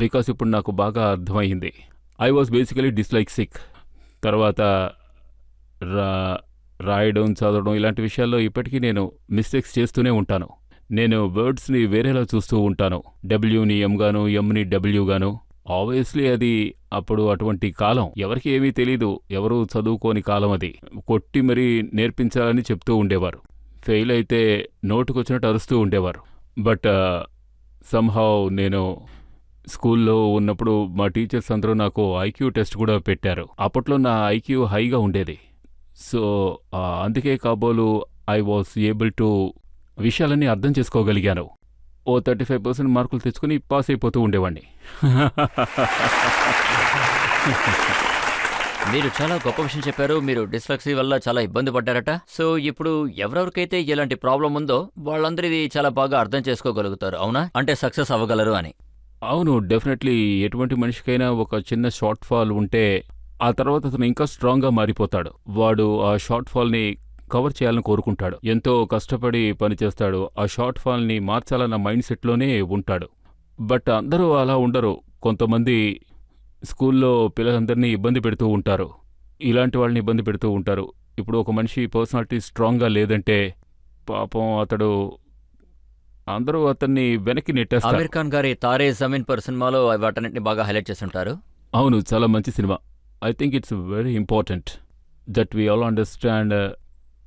బికాస్ ఇప్పుడు నాకు బాగా అర్థమైంది. I was basically dyslexic. తర్వాత రాయడం చదవడం ఇలాంటి విషయాల్లో ఇప్పటికీ నేను మిస్టేక్స్ చేస్తూనే ఉంటాను. నేను వర్డ్స్ని వేరేలా చూస్తూ ఉంటాను. డబ్ల్యూని ఎంగాను, ఎంని డబ్ల్యూగాను. ఆబ్వియస్లీ అది అప్పుడు అటువంటి కాలం, ఎవరికి ఏమీ తెలీదు, ఎవరూ చదువుకోని కాలం అది. కొట్టి మరీ నేర్పించాలని చెప్తూ ఉండేవారు. ఫెయిల్ అయితే నోటుకొచ్చినట్టు అరుస్తూ ఉండేవారు. బట్ సమ్హౌ నేను స్కూల్లో ఉన్నప్పుడు మా టీచర్స్ అందరూ నాకు ఐక్యూ టెస్ట్ కూడా పెట్టారు. అప్పట్లో నా ఐక్యూ హైగా ఉండేది. సో అందుకే కాబోలు ఐ వాజ్ ఏబుల్ టు విషయాలన్నీ అర్థం చేసుకోగలిగాను. 35% మార్కులు తెచ్చుకుని పాస్ అయిపోతూ ఉండేవాడిని. మీరు చాలా గొప్ప విషయం చెప్పారు. మీరు డిస్లెక్సీ వల్ల చాలా ఇబ్బంది పడ్డారట. సో ఇప్పుడు ఎవరెవరికైతే ఇలాంటి ప్రాబ్లం ఉందో వాళ్ళందరూ ఇది చాలా బాగా అర్థం చేసుకోగలుగుతారు, అవునా? అంటే సక్సెస్ అవ్వగలరు అని. అవును, డెఫినెట్లీ. ఎటువంటి మనిషికైనా ఒక చిన్న షార్ట్ ఫాల్ ఉంటే ఆ తర్వాత అతను ఇంకా స్ట్రాంగ్గా మారిపోతాడు. వాడు ఆ షార్ట్ ఫాల్ని కవర్ చేయాలని కోరుకుంటాడు. ఎంతో కష్టపడి పనిచేస్తాడు. ఆ షార్ట్ ఫాల్ని మార్చాలన్న మైండ్ సెట్లోనే ఉంటాడు. బట్ అందరూ అలా ఉండరు. కొంతమంది స్కూల్లో పిల్లలందరినీ ఇబ్బంది పెడుతూ ఉంటారు. ఇలాంటి వాళ్ళని ఇబ్బంది పెడుతూ ఉంటారు. ఇప్పుడు ఒక మనిషి పర్సనాలిటీ స్ట్రాంగ్గా లేదంటే పాపం అతడు అందరూ అతన్ని వెనక్కి నెట్టేస్తారు. ఆమిర్ ఖాన్ గారి తారే జమీన్ పర్ సినిమాలో వాటన్నిటిని బాగా హైలైట్ చేస్తుంటారు. అవును, చాలా మంచి cinema. I think it's very important that we all understand.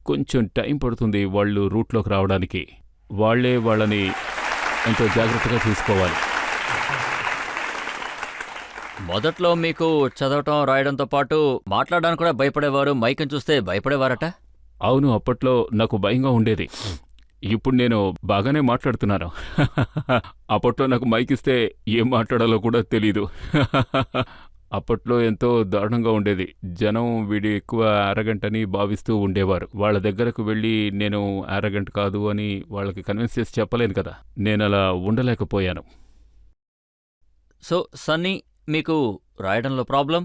కొంచెం టైం పడుతుంది వాళ్ళు రూట్లోకి రావడానికి. వాళ్ళే వాళ్ళని ఎంతో జాగ్రత్తగా చూసుకోవాలి. మొదట్లో మీకు చదవటం రాయడంతో పాటు మాట్లాడడానికి కూడా భయపడేవారు, మైకం చూస్తే భయపడేవారట. అవును, అప్పట్లో నాకు భయంగా ఉండేది. ఇప్పుడు నేను బాగానే మాట్లాడుతున్నాను. అప్పట్లో నాకు మైక్ ఇస్తే ఏం మాట్లాడాలో కూడా తెలీదు. అప్పట్లో ఎంతో దారుణంగా ఉండేది. జనం వీడి ఎక్కువ అరగంటని భావిస్తూ ఉండేవారు. వాళ్ళ దగ్గరకు వెళ్ళి నేను అరగంట కాదు అని వాళ్ళకి కన్విన్స్ చేసి చెప్పలేను కదా. నేను అలా ఉండలేకపోయాను. సో సన్నీ, మీకు రాయడంలో ప్రాబ్లం,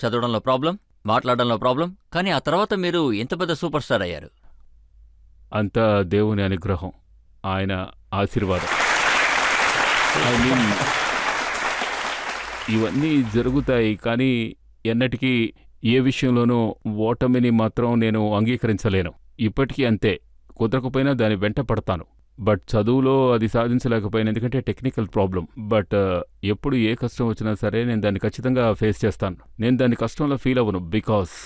చదవడంలో ప్రాబ్లం, మాట్లాడడంలో ప్రాబ్లం, కానీ ఆ తర్వాత మీరు ఇంత పెద్ద సూపర్ స్టార్ అయ్యారు. అంతా దేవుని అనుగ్రహం, ఆయన ఆశీర్వాదం. ఐ మీన్ ఇవన్నీ జరుగుతాయి, కానీ ఎన్నటికీ ఏ విషయంలోనూ ఓటమిని మాత్రం నేను అంగీకరించలేను. ఇప్పటికీ అంతే, కుదరకపోయినా దాని వెంట పడతాను. బట్ చదువులో అది సాధించలేకపోయాను, ఎందుకంటే టెక్నికల్ ప్రాబ్లం. బట్ ఎప్పుడు ఏ కష్టం వచ్చినా సరే నేను దాన్ని ఖచ్చితంగా ఫేస్ చేస్తాను. నేను దాన్ని కష్టంలో ఫీల్ అవ్వను. బికాస్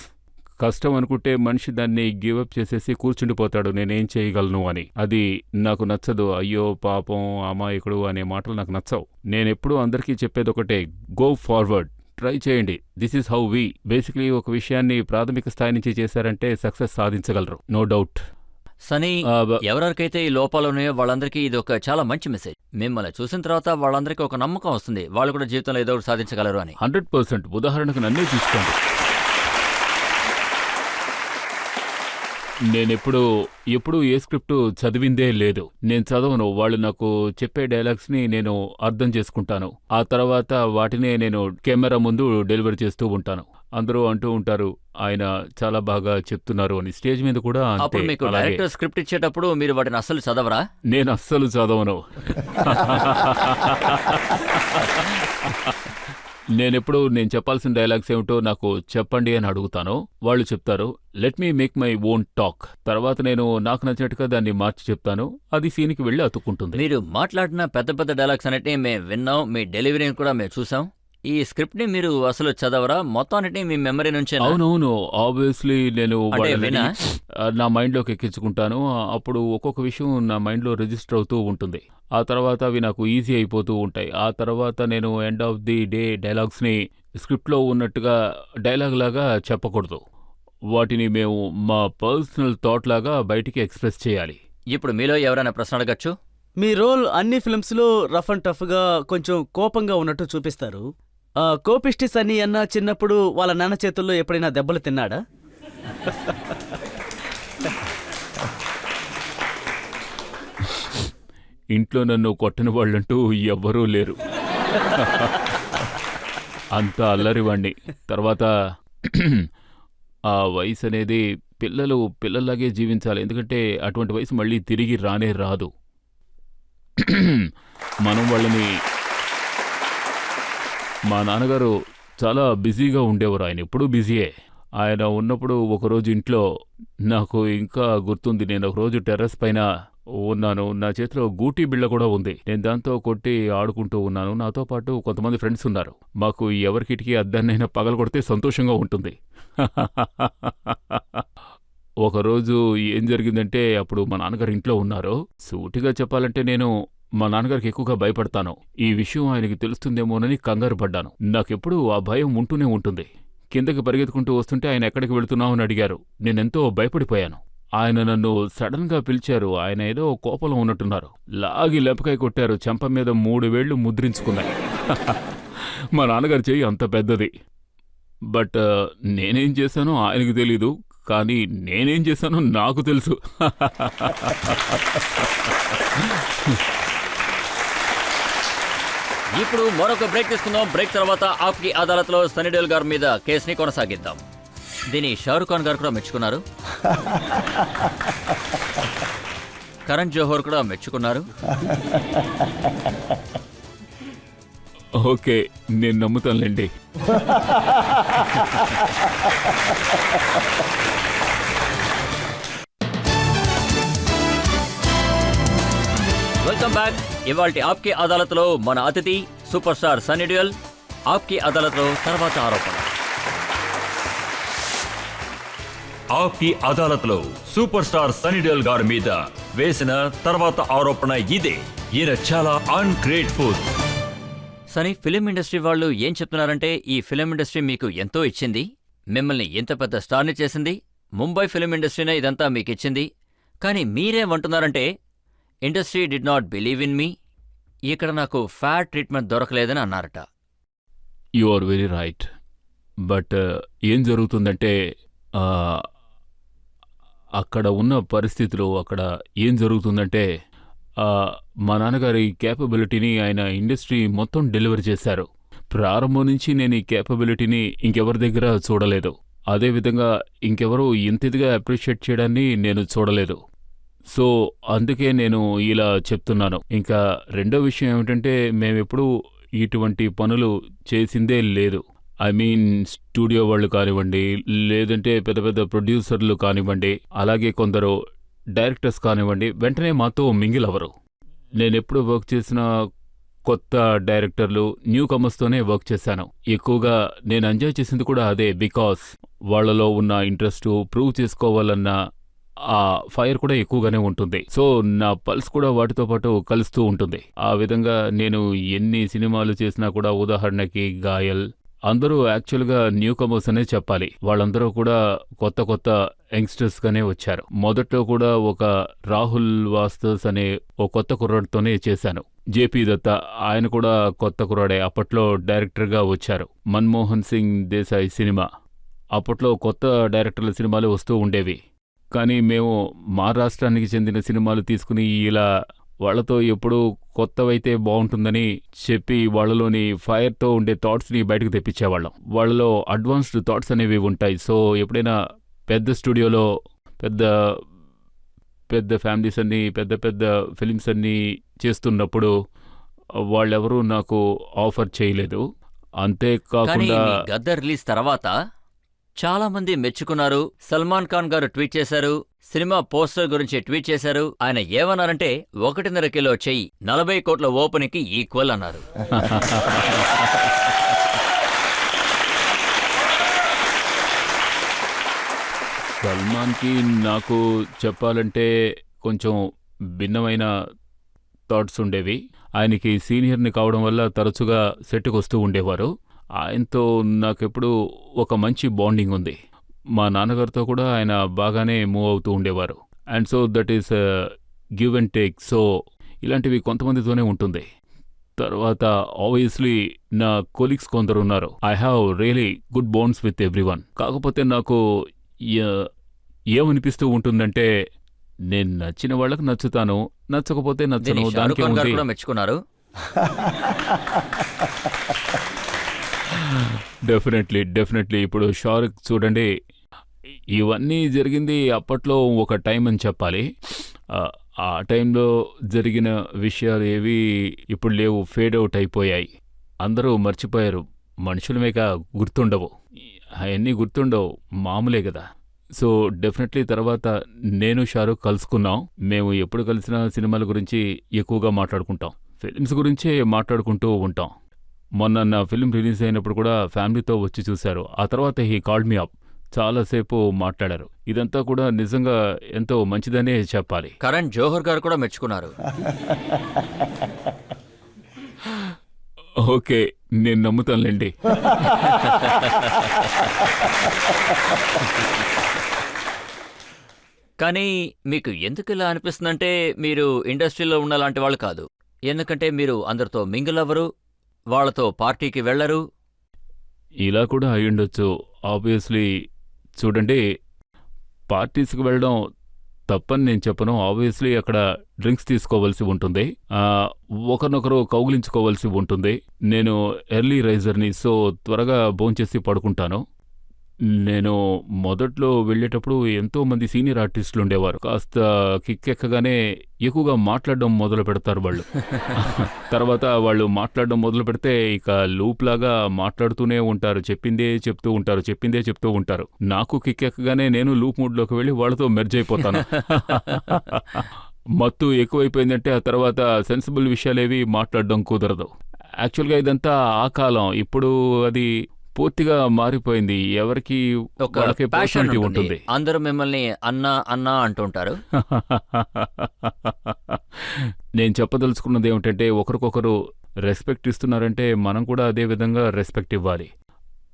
కష్టం అనుకుంటే మనిషి దాన్ని గివప్ చేసేసి కూర్చుండిపోతాడు, నేనేం చేయగలను అని. అది నాకు నచ్చదు. అయ్యో పాపం అమాయకుడు అనే మాటలు నాకు నచ్చవు. నేనెప్పుడూ అందరికీ చెప్పేది ఒకటే, గో ఫార్వర్డ్, ట్రై చేయండి. This is how we. Basically ఒక విషయాన్ని ప్రాథమిక స్థాయి నుంచి చేశారంటే సక్సెస్ సాధించగలరు, నో డౌట్. సనీ, ఎవరెవరికైతే ఈ లోపాలు ఉన్నాయో వాళ్ళందరికీ ఇది ఒక చాలా మంచి మెసేజ్. మిమ్మల్ని చూసిన తర్వాత వాళ్ళందరికీ ఒక నమ్మకం వస్తుంది, వాళ్ళు కూడా జీవితంలో ఏదో ఒకటి సాధించగలరు అని. 100%. ఉదాహరణకు నన్నే తీసుకోండి. ఎప్పుడూ ఏ స్క్రిప్టు చదివిందే లేదు. నేను చదవను. వాళ్ళు నాకు చెప్పే డైలాగ్స్ని నేను అర్థం చేసుకుంటాను. ఆ తర్వాత వాటినే నేను కెమెరా ముందు డెలివరీ చేస్తూ ఉంటాను. అందరూ అంటూ ఉంటారు, ఆయన చాలా బాగా చెప్తున్నారు అని. స్టేజ్ మీద కూడా అంతే. అప్పుడు మీకు డైరెక్టర్ స్క్రిప్ట్ ఇచ్చేటప్పుడు మీరు వాటిని అస్సలు చదవరా? నేను అస్సలు చదవను. నేను చెప్పాల్సిన డైలాగ్స్ ఏమిటో నాకు చెప్పండి అని అడుగుతాను. వాళ్ళు చెప్తారు, let me make my own talk. తర్వాత నేను నాకు నచ్చినట్టుగా దాన్ని మార్చి చెప్తాను. అది సీన్కి వెళ్ళి అతుక్కుంటుంది. మీరు మాట్లాడిన పెద్ద పెద్ద డైలాగ్స్ అన్నిటినీ మేము విన్నాం, మీ డెలివరీని కూడా మేము చూసాం. ఈ స్క్రిప్ట్ ని మీరు అసలు చదవరా? మొత్తం అన్నిటినీ మీ మెమరీ నుంచే? అవునవును, ఆబ్వియస్లీ నేను వినా నా మైండ్లోకి ఎక్కించుకుంటాను. అప్పుడు ఒక్కొక్క విషయం నా మైండ్లో రిజిస్టర్ అవుతూ ఉంటుంది. ఆ తర్వాత అవి నాకు ఈజీ అయిపోతూ ఉంటాయి. ఆ తర్వాత నేను ఎండ్ ఆఫ్ ది డే డైలాగ్స్ని స్క్రిప్ట్లో ఉన్నట్టుగా డైలాగ్ లాగా చెప్పకూడదు. వాటిని మేము మా పర్సనల్ థాట్ లాగా బయటికి ఎక్స్ప్రెస్ చేయాలి. ఇప్పుడు మీలో ఎవరైనా ప్రశ్న అడగచ్చు? మీ రోల్ అన్ని ఫిల్మ్స్లో రఫ్ అండ్ టఫ్గా కొంచెం కోపంగా ఉన్నట్టు చూపిస్తారు. కోపిష్టి సన్నీ అన్న చిన్నప్పుడు వాళ్ళ నాన్న చేతుల్లో ఎప్పుడైనా దెబ్బలు తిన్నాడా? ఇంట్లో నన్ను కొట్టని వాళ్ళంటూ ఎవ్వరూ లేరు. అంత అల్లరివాణ్ణి. తర్వాత ఆ వయసు అనేది పిల్లల్లాగే జీవించాలి, ఎందుకంటే అటువంటి వయసు మళ్ళీ తిరిగి రానే రాదు. మనం వాళ్ళని, మా నాన్నగారు చాలా బిజీగా ఉండేవారు. ఆయన ఎప్పుడూ బిజీయే. ఆయన ఉన్నప్పుడు ఒకరోజు ఇంట్లో నాకు ఇంకా గుర్తుంది, నేను ఒకరోజు టెర్రస్ పైన ఉన్నాను. నా చేతిలో గూటీ బిళ్ళ కూడా ఉంది. నేను దాంతో కొట్టి ఆడుకుంటూ ఉన్నాను. నాతో పాటు కొంతమంది ఫ్రెండ్స్ ఉన్నారు. మాకు ఎవరికిటికి అద్దాన్నైనా పగల కొడితే సంతోషంగా ఉంటుంది. ఒకరోజు ఏం జరిగిందంటే, అప్పుడు మా నాన్నగారు ఇంట్లో ఉన్నారు. సూటిగా చెప్పాలంటే నేను మా నాన్నగారికి ఎక్కువగా భయపడతాను. ఈ విషయం ఆయనకి తెలుస్తుందేమోనని కంగారు పడ్డాను. నాకెప్పుడూ ఆ భయం ఉంటూనే ఉంటుంది. కిందకి పరిగెత్తుకుంటూ వస్తుంటే ఆయన ఎక్కడికి వెళుతున్నావు అని అడిగారు. నేనెంతో భయపడిపోయాను. ఆయన నన్ను సడన్ గా పిలిచారు. ఆయన ఏదో కోపంలో ఉన్నట్టున్నారు. లాగి లెపకాయ కొట్టారు. చెంప మీద 3 వేళ్లు ముద్రించుకున్నాయి. మా నాన్నగారి చెయ్యి అంత పెద్దది. బట్ నేనేం చేశానో ఆయనకు తెలీదు, కానీ నేనేం చేశానో నాకు తెలుసు. ఇప్పుడు మరొక బ్రేక్ తీసుకుందాం. బ్రేక్ తర్వాత ఆప్కి అదాలత్లో సన్నీ దేఓల్ గారి మీద కేసుని కొనసాగిద్దాం. దీన్ని షారుఖ్ ఖాన్ గారు కూడా మెచ్చుకున్నారు, కరణ్ జోహర్ కూడా మెచ్చుకున్నారు. ఓకే, నేను నమ్ముతానులేండి. Welcome back. ఇవాల్టి ఆప్కి అదాలత్లో మన అతిథి సూపర్ స్టార్ సన్నీ దేఓల్. ఆప్కి అదాలత్లో తర్వాత ఆరోపణ. ఆప్కి అదాలత్లో సూపర్ స్టార్ సన్నీ దేఓల్ గారి మీద వేసిన తర్వాత ఆరోపణ ఇదే. ఈయన చాలా అన్గ్రేట్ఫుల్. సనీ, ఫిలిం ఇండస్ట్రీ వాళ్ళు ఏం చెప్తున్నారంటే ఈ ఫిలిం ఇండస్ట్రీ మీకు ఎంతో ఇచ్చింది, మిమ్మల్ని ఇంత పెద్ద స్టార్ని చేసింది, ముంబై ఫిలిం ఇండస్ట్రీనే ఇదంతా మీకిచ్చింది. కానీ మీరేమంటున్నారంటే industry did not believe in me, ఇక్కడ నాకు ఫేర్ ట్రీట్మెంట్ దొరకలేదని అన్నారట. You are very right. But ఏం జరుగుతుందంటే అక్కడ ఉన్న పరిస్థితులు, అక్కడ ఏం జరుగుతుందంటే మా నాన్నగారి కేపబిలిటీని ఆయన ఇండస్ట్రీ మొత్తం డెలివర్ చేశారు. ప్రారంభం నుంచి నేను ఈ కేపబిలిటీని ఇంకెవరి దగ్గర చూడలేదు. అదేవిధంగా ఇంకెవరూ ఇంతదిగా అప్రిషియేట్ చేయడాన్ని నేను చూడలేదు. సో అందుకే నేను ఇలా చెప్తున్నాను. ఇంకా రెండో విషయం ఏమిటంటే మేమెప్పుడూ ఇటువంటి పనులు చేసిందే లేదు. ఐ మీన్ స్టూడియో వాళ్ళు కానివ్వండి, లేదంటే పెద్ద పెద్ద ప్రొడ్యూసర్లు కానివ్వండి, అలాగే కొందరు డైరెక్టర్స్ కానివ్వండి, వెంటనే మాతో మింగిల్ అవ్వరు. నేనెప్పుడు వర్క్ చేసిన కొత్త డైరెక్టర్లు, న్యూ కమర్స్తోనే వర్క్ చేశాను. ఎక్కువగా నేను ఎంజాయ్ చేసింది కూడా అదే. బికాస్ వాళ్లలో ఉన్న ఇంట్రెస్ట్, ప్రూవ్ చేసుకోవాలన్న ఆ ఫైర్ కూడా ఎక్కువగానే ఉంటుంది. సో నా పల్స్ కూడా వాటితో పాటు కలుస్తూ ఉంటుంది. ఆ విధంగా నేను ఎన్ని సినిమాలు చేసినా కూడా, ఉదాహరణకి గాయల్, అందరూ యాక్చువల్గా న్యూ కమర్స్ అనే చెప్పాలి. వాళ్ళందరూ కూడా కొత్త కొత్త యంగ్స్టర్స్గానే వచ్చారు. మొదట్లో కూడా ఒక రాహుల్ వాస్తవ్స్ అనే ఓ కొత్త కుర్రాడితోనే చేశాను. జేపీ దత్త, ఆయన కూడా కొత్త కుర్రాడే, అప్పట్లో డైరెక్టర్గా వచ్చారు. మన్మోహన్ సింగ్ దేశాయ్ సినిమా, అప్పట్లో కొత్త డైరెక్టర్ల సినిమాలు వస్తూ ఉండేవి. కానీ మేము మా రాష్ట్రానికి చెందిన సినిమాలు తీసుకుని ఇలా వాళ్లతో ఎప్పుడూ కొత్తవైతే బాగుంటుందని చెప్పి వాళ్లలోని ఫైర్తో ఉండే థాట్స్ని బయటకు తెప్పించేవాళ్ళం. వాళ్లలో అడ్వాన్స్డ్ థాట్స్ అనేవి ఉంటాయి. సో ఎప్పుడైనా పెద్ద స్టూడియోలో పెద్ద పెద్ద ఫ్యామిలీస్ అన్నీ, పెద్ద పెద్ద ఫిలిమ్స్ అన్నీ చేస్తున్నప్పుడు వాళ్ళెవరూ నాకు ఆఫర్ చేయలేదు. కానీ అంతేకాకుండా మీ గద్దర్ రిలీజ్ తర్వాత చాలా మంది మెచ్చుకున్నారు. సల్మాన్ ఖాన్ గారు ట్వీట్ చేశారు, సినిమా పోస్టర్ గురించి ట్వీట్ చేశారు. ఆయన ఏమన్నారంటే 1.5 కిలో చెయ్యి 40 కోట్ల ఓపెనింగ్ కి ఈక్వల్ అన్నారు. సల్మాన్కి నాకు చెప్పాలంటే కొంచెం భిన్నమైన థాట్స్ ఉండేవి. ఆయనకి సీనియర్ని కావడం వల్ల తరచుగా సెట్కి వస్తూ ఉండేవారు. ఆయనతో నాకెప్పుడు ఒక మంచి బాండింగ్ ఉంది. మా నాన్నగారితో కూడా ఆయన బాగానే మూవ్ అవుతూ ఉండేవారు. And so that is give and take. So ఇలాంటివి కొంతమందితోనే ఉంటుంది. తర్వాత ఆబ్వియస్లీ నా కొలీగ్స్ కొందరు ఉన్నారు. I have really good bonds with everyone. కాకపోతే నాకు ఏమనిపిస్తూ ఉంటుందంటే నేను నచ్చిన వాళ్ళకి నచ్చుతాను, నచ్చకపోతే నచ్చను. దీన్ని షారుఖ్ దానికి ఖాన్ గారు ఉంది. కూడా మెచ్చుకున్నారు. డెఫినెట్లీ ఇప్పుడు షారుఖ్ చూడండి, ఇవన్నీ జరిగింది అప్పట్లో ఒక టైం అని చెప్పాలి. ఆ టైంలో జరిగిన విషయాలు ఏవి ఇప్పుడు లేవు, ఫేడ్ అవుట్ అయిపోయాయి. అందరూ మర్చిపోయారు. మనుషులమేగా, గుర్తుండవు. అవన్నీ గుర్తుండవు, మామూలే కదా. సో డెఫినెట్లీ తర్వాత నేను షారుఖ్ కలుసుకున్నాం. మేము ఎప్పుడు కలిసిన సినిమాల గురించి ఎక్కువగా మాట్లాడుకుంటాం, ఫిలిమ్స్ గురించే మాట్లాడుకుంటూ ఉంటాం. మొన్న నా ఫిల్మ్ రిలీజ్ అయినప్పుడు కూడా ఫ్యామిలీతో వచ్చి చూశారు. ఆ తర్వాత హీ కాల్డ్ మీ అప్, చాలాసేపు మాట్లాడారు. ఇదంతా కూడా నిజంగా ఎంతో మంచిదనే చెప్పాలి. కరణ్ జోహర్ గారు కూడా మెచ్చుకున్నారు. ఓకే, నేను నమ్ముతానులేండి. కానీ మీకు ఎందుకు ఇలా అనిపిస్తుందంటే మీరు ఇండస్ట్రీలో ఉన్న లాంటి వాళ్ళు కాదు. ఎందుకంటే మీరు అందరితో మింగిల్ అవ్వరు, వాళ్లతో పార్టీకి వెళ్లరు. ఇలా కూడా అయ్యుండొచ్చు. ఆబ్వియస్లీ చూడండి, పార్టీస్కి వెళ్ళడం తప్పని నేను చెప్పను. ఆబ్వియస్లీ అక్కడ డ్రింక్స్ తీసుకోవాల్సి ఉంటుంది, ఒకరినొకరు కౌగిలించుకోవాల్సి ఉంటుంది. నేను ఎర్లీ రైజర్ని, సో త్వరగా భోంచేసి పడుకుంటాను. నేను మొదట్లో వెళ్ళేటప్పుడు ఎంతో మంది సీనియర్ ఆర్టిస్టులు ఉండేవారు. కాస్త కిక్కెక్కగానే ఎక్కువగా మాట్లాడడం మొదలు పెడతారు వాళ్ళు. తర్వాత వాళ్ళు మాట్లాడడం మొదలు పెడితే ఇక లూప్ లాగా మాట్లాడుతూనే ఉంటారు, చెప్పిందే చెప్తూ ఉంటారు. నాకు కిక్కెక్కగానే నేను లూప్ మూడ్లోకి వెళ్ళి వాళ్ళతో మెర్జ్ అయిపోతాను. మత్తు ఎక్కువైపోయిందంటే ఆ తర్వాత సెన్సిబుల్ విషయాలేవి మాట్లాడడం కుదరదు. యాక్చువల్గా ఇదంతా ఆ కాలం. ఇప్పుడు అది పూర్తిగా మారిపోయింది. ఎవరికి ఒక వాళ్ళకే ప్యాషన్ పర్సనాలిటీ ఉంటుంది. ఉంటుంది. అందరూ మిమ్మల్ని అన్నా అన్నా అంటుంటారు. నేను చెప్పదలుచుకున్నది ఏమిటంటే ఒకరికొకరు రెస్పెక్ట్ ఇస్తున్నారంటే మనం కూడా అదే విధంగా రెస్పెక్ట్ ఇవ్వాలి.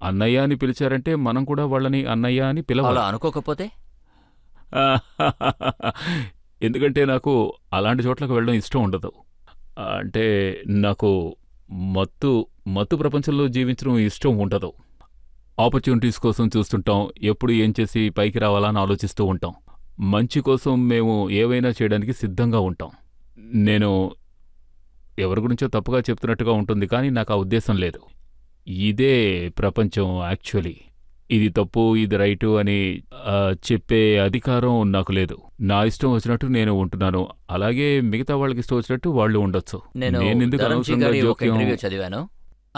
అన్నయ్య అని పిలిచారంటే మనం కూడా వాళ్ళని అన్నయ్య అని అలా పిలవాలి. అనుకోకపోతే ఎందుకంటే నాకు అలాంటి చోట్లకు వెళ్ళడం ఇష్టం ఉండదు. అంటే నాకు మత్తు మత్తు ప్రపంచంలో జీవించడం ఇష్టం ఉండదు. ఆపర్చునిటీస్ కోసం చూస్తుంటాం. ఎప్పుడు ఏం చేసి పైకి రావాలా అని ఆలోచిస్తూ ఉంటాం. మంచి కోసం మేము ఏవైనా చేయడానికి సిద్ధంగా ఉంటాం. నేను ఎవరి గురించో తప్పుగా చెప్తున్నట్టుగా ఉంటుంది, కానీ నాకు ఆ ఉద్దేశం లేదు. ఇదే ప్రపంచం యాక్చువల్లీ. ఇది తప్పు, ఇది రైటు అని చెప్పే అధికారం నాకు లేదు. నా ఇష్టం వచ్చినట్టు నేను ఉంటున్నాను. అలాగే మిగతా వాళ్ళకి ఇష్టం వచ్చినట్టు వాళ్ళు ఉండొచ్చు. నేను నేనెందుకు ధరంజీ అనవసరంగా గారి ఒక జోక్యం? ఇంటర్వ్యూ చదివాను.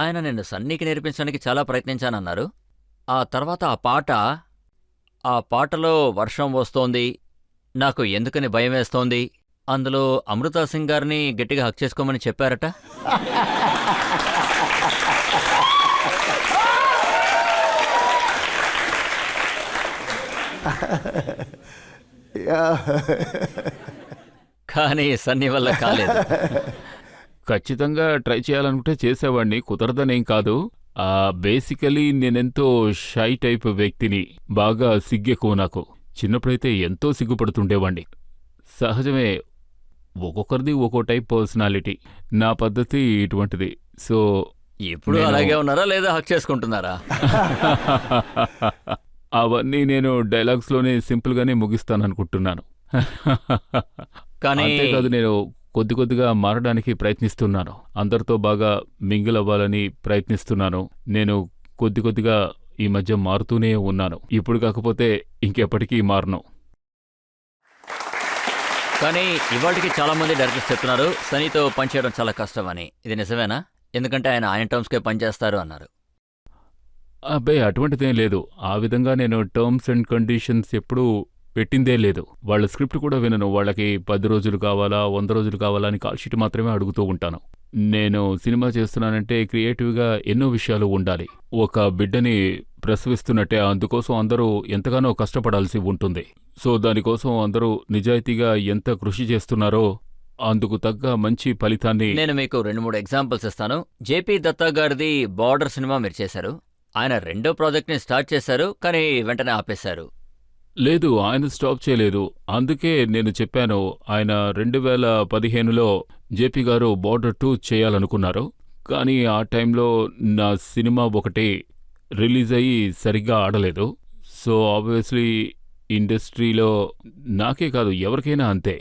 ఆయన నిన్ను సన్నీకి నేర్పించడానికి చాలా ప్రయత్నించానన్నారు. ఆ తర్వాత ఆ పాటలో వర్షం వస్తోంది, నాకు ఎందుకని భయం వేస్తోంది, అందులో అమృతా సింగ్ గారిని గట్టిగా హక్ చేసుకోమని చెప్పారట. కానీ సన్నీ వల్ల కాలేదు. ఖచ్చితంగా ట్రై చేయాలనుకుంటే చేసేవాడిని, కుదరదనేం కాదు. బేసికలీ నేనెంతో షై టైప్ వ్యక్తిని. బాగా సిగ్గెక్కువ నాకు. చిన్నప్పుడైతే ఎంతో సిగ్గుపడుతుండేవాణ్ణి. సహజమే, ఒక్కొక్కరిది ఒక్కో టైప్ పర్సనాలిటీ. నా పద్ధతి ఇటువంటిది. సో ఇప్పుడు అలాగే ఉన్నారా లేదా హక్ చేసుకుంటున్నారా? అవన్నీ నేను డైలాగ్స్లోనే సింపుల్గానే ముగిస్తాననుకుంటున్నాను. కానీ అంతేకాదు, నేను కొద్దిగా మారడానికి ప్రయత్నిస్తున్నాను. అందరితో బాగా మింగిల్ అవ్వాలని ప్రయత్నిస్తున్నాను. నేను కొద్దిగా ఈ మధ్య మారుతూనే ఉన్నాను. ఇప్పుడు కాకపోతే ఇంకెప్పటికీ మారను. కానీ ఇవాళకి చాలా మంది డైరెక్టర్స్ చెప్తున్నారు సనీతో పనిచేయడం చాలా కష్టమని. ఇది నిజమేనా? ఎందుకంటే ఆయన టర్మ్స్కే పనిచేస్తారు అన్నారు. అబ్బే, అటువంటిదేం లేదు. ఆ విధంగా నేను టర్మ్స్ అండ్ కండిషన్స్ ఎప్పుడూ పెట్టిందే లేదు. వాళ్ళ స్క్రిప్ట్ కూడా వినను. వాళ్ళకి 10 రోజులు కావాలా, 100 రోజులు కావాలా అని కాల్ షీట్ మాత్రమే అడుగుతూ ఉంటాను. నేను సినిమా చేస్తున్నానంటే క్రియేటివ్గా ఎన్నో విషయాలు ఉండాలి. ఒక బిడ్డని ప్రసవిస్తున్నట్టే అందుకోసం అందరూ ఎంతగానో కష్టపడాల్సి ఉంటుంది. సో దానికోసం అందరూ నిజాయితీగా ఎంత కృషి చేస్తున్నారో అందుకు తగ్గ మంచి ఫలితాన్ని. నేను మీకు 2-3 ఎగ్జాంపుల్స్ ఇస్తాను. జేపీ దత్తా గారిది బార్డర్ సినిమా మీరు చేశారు. ఆయన రెండో ప్రాజెక్ట్ని స్టార్ట్ చేశారు, కానీ వెంటనే ఆపేశారు. లేదు, ఆయన స్టాప్ చేయలేదు. అందుకే నేను చెప్పాను, ఆయన 2015లో జేపీ గారు బార్డర్ 2 చేయాలనుకున్నారు. కానీ ఆ టైంలో నా సినిమా ఒకటి రిలీజ్ అయ్యి సరిగ్గా ఆడలేదు. సో ఆబ్వియస్లీ ఇండస్ట్రీలో నాకే కాదు ఎవరికైనా అంతే.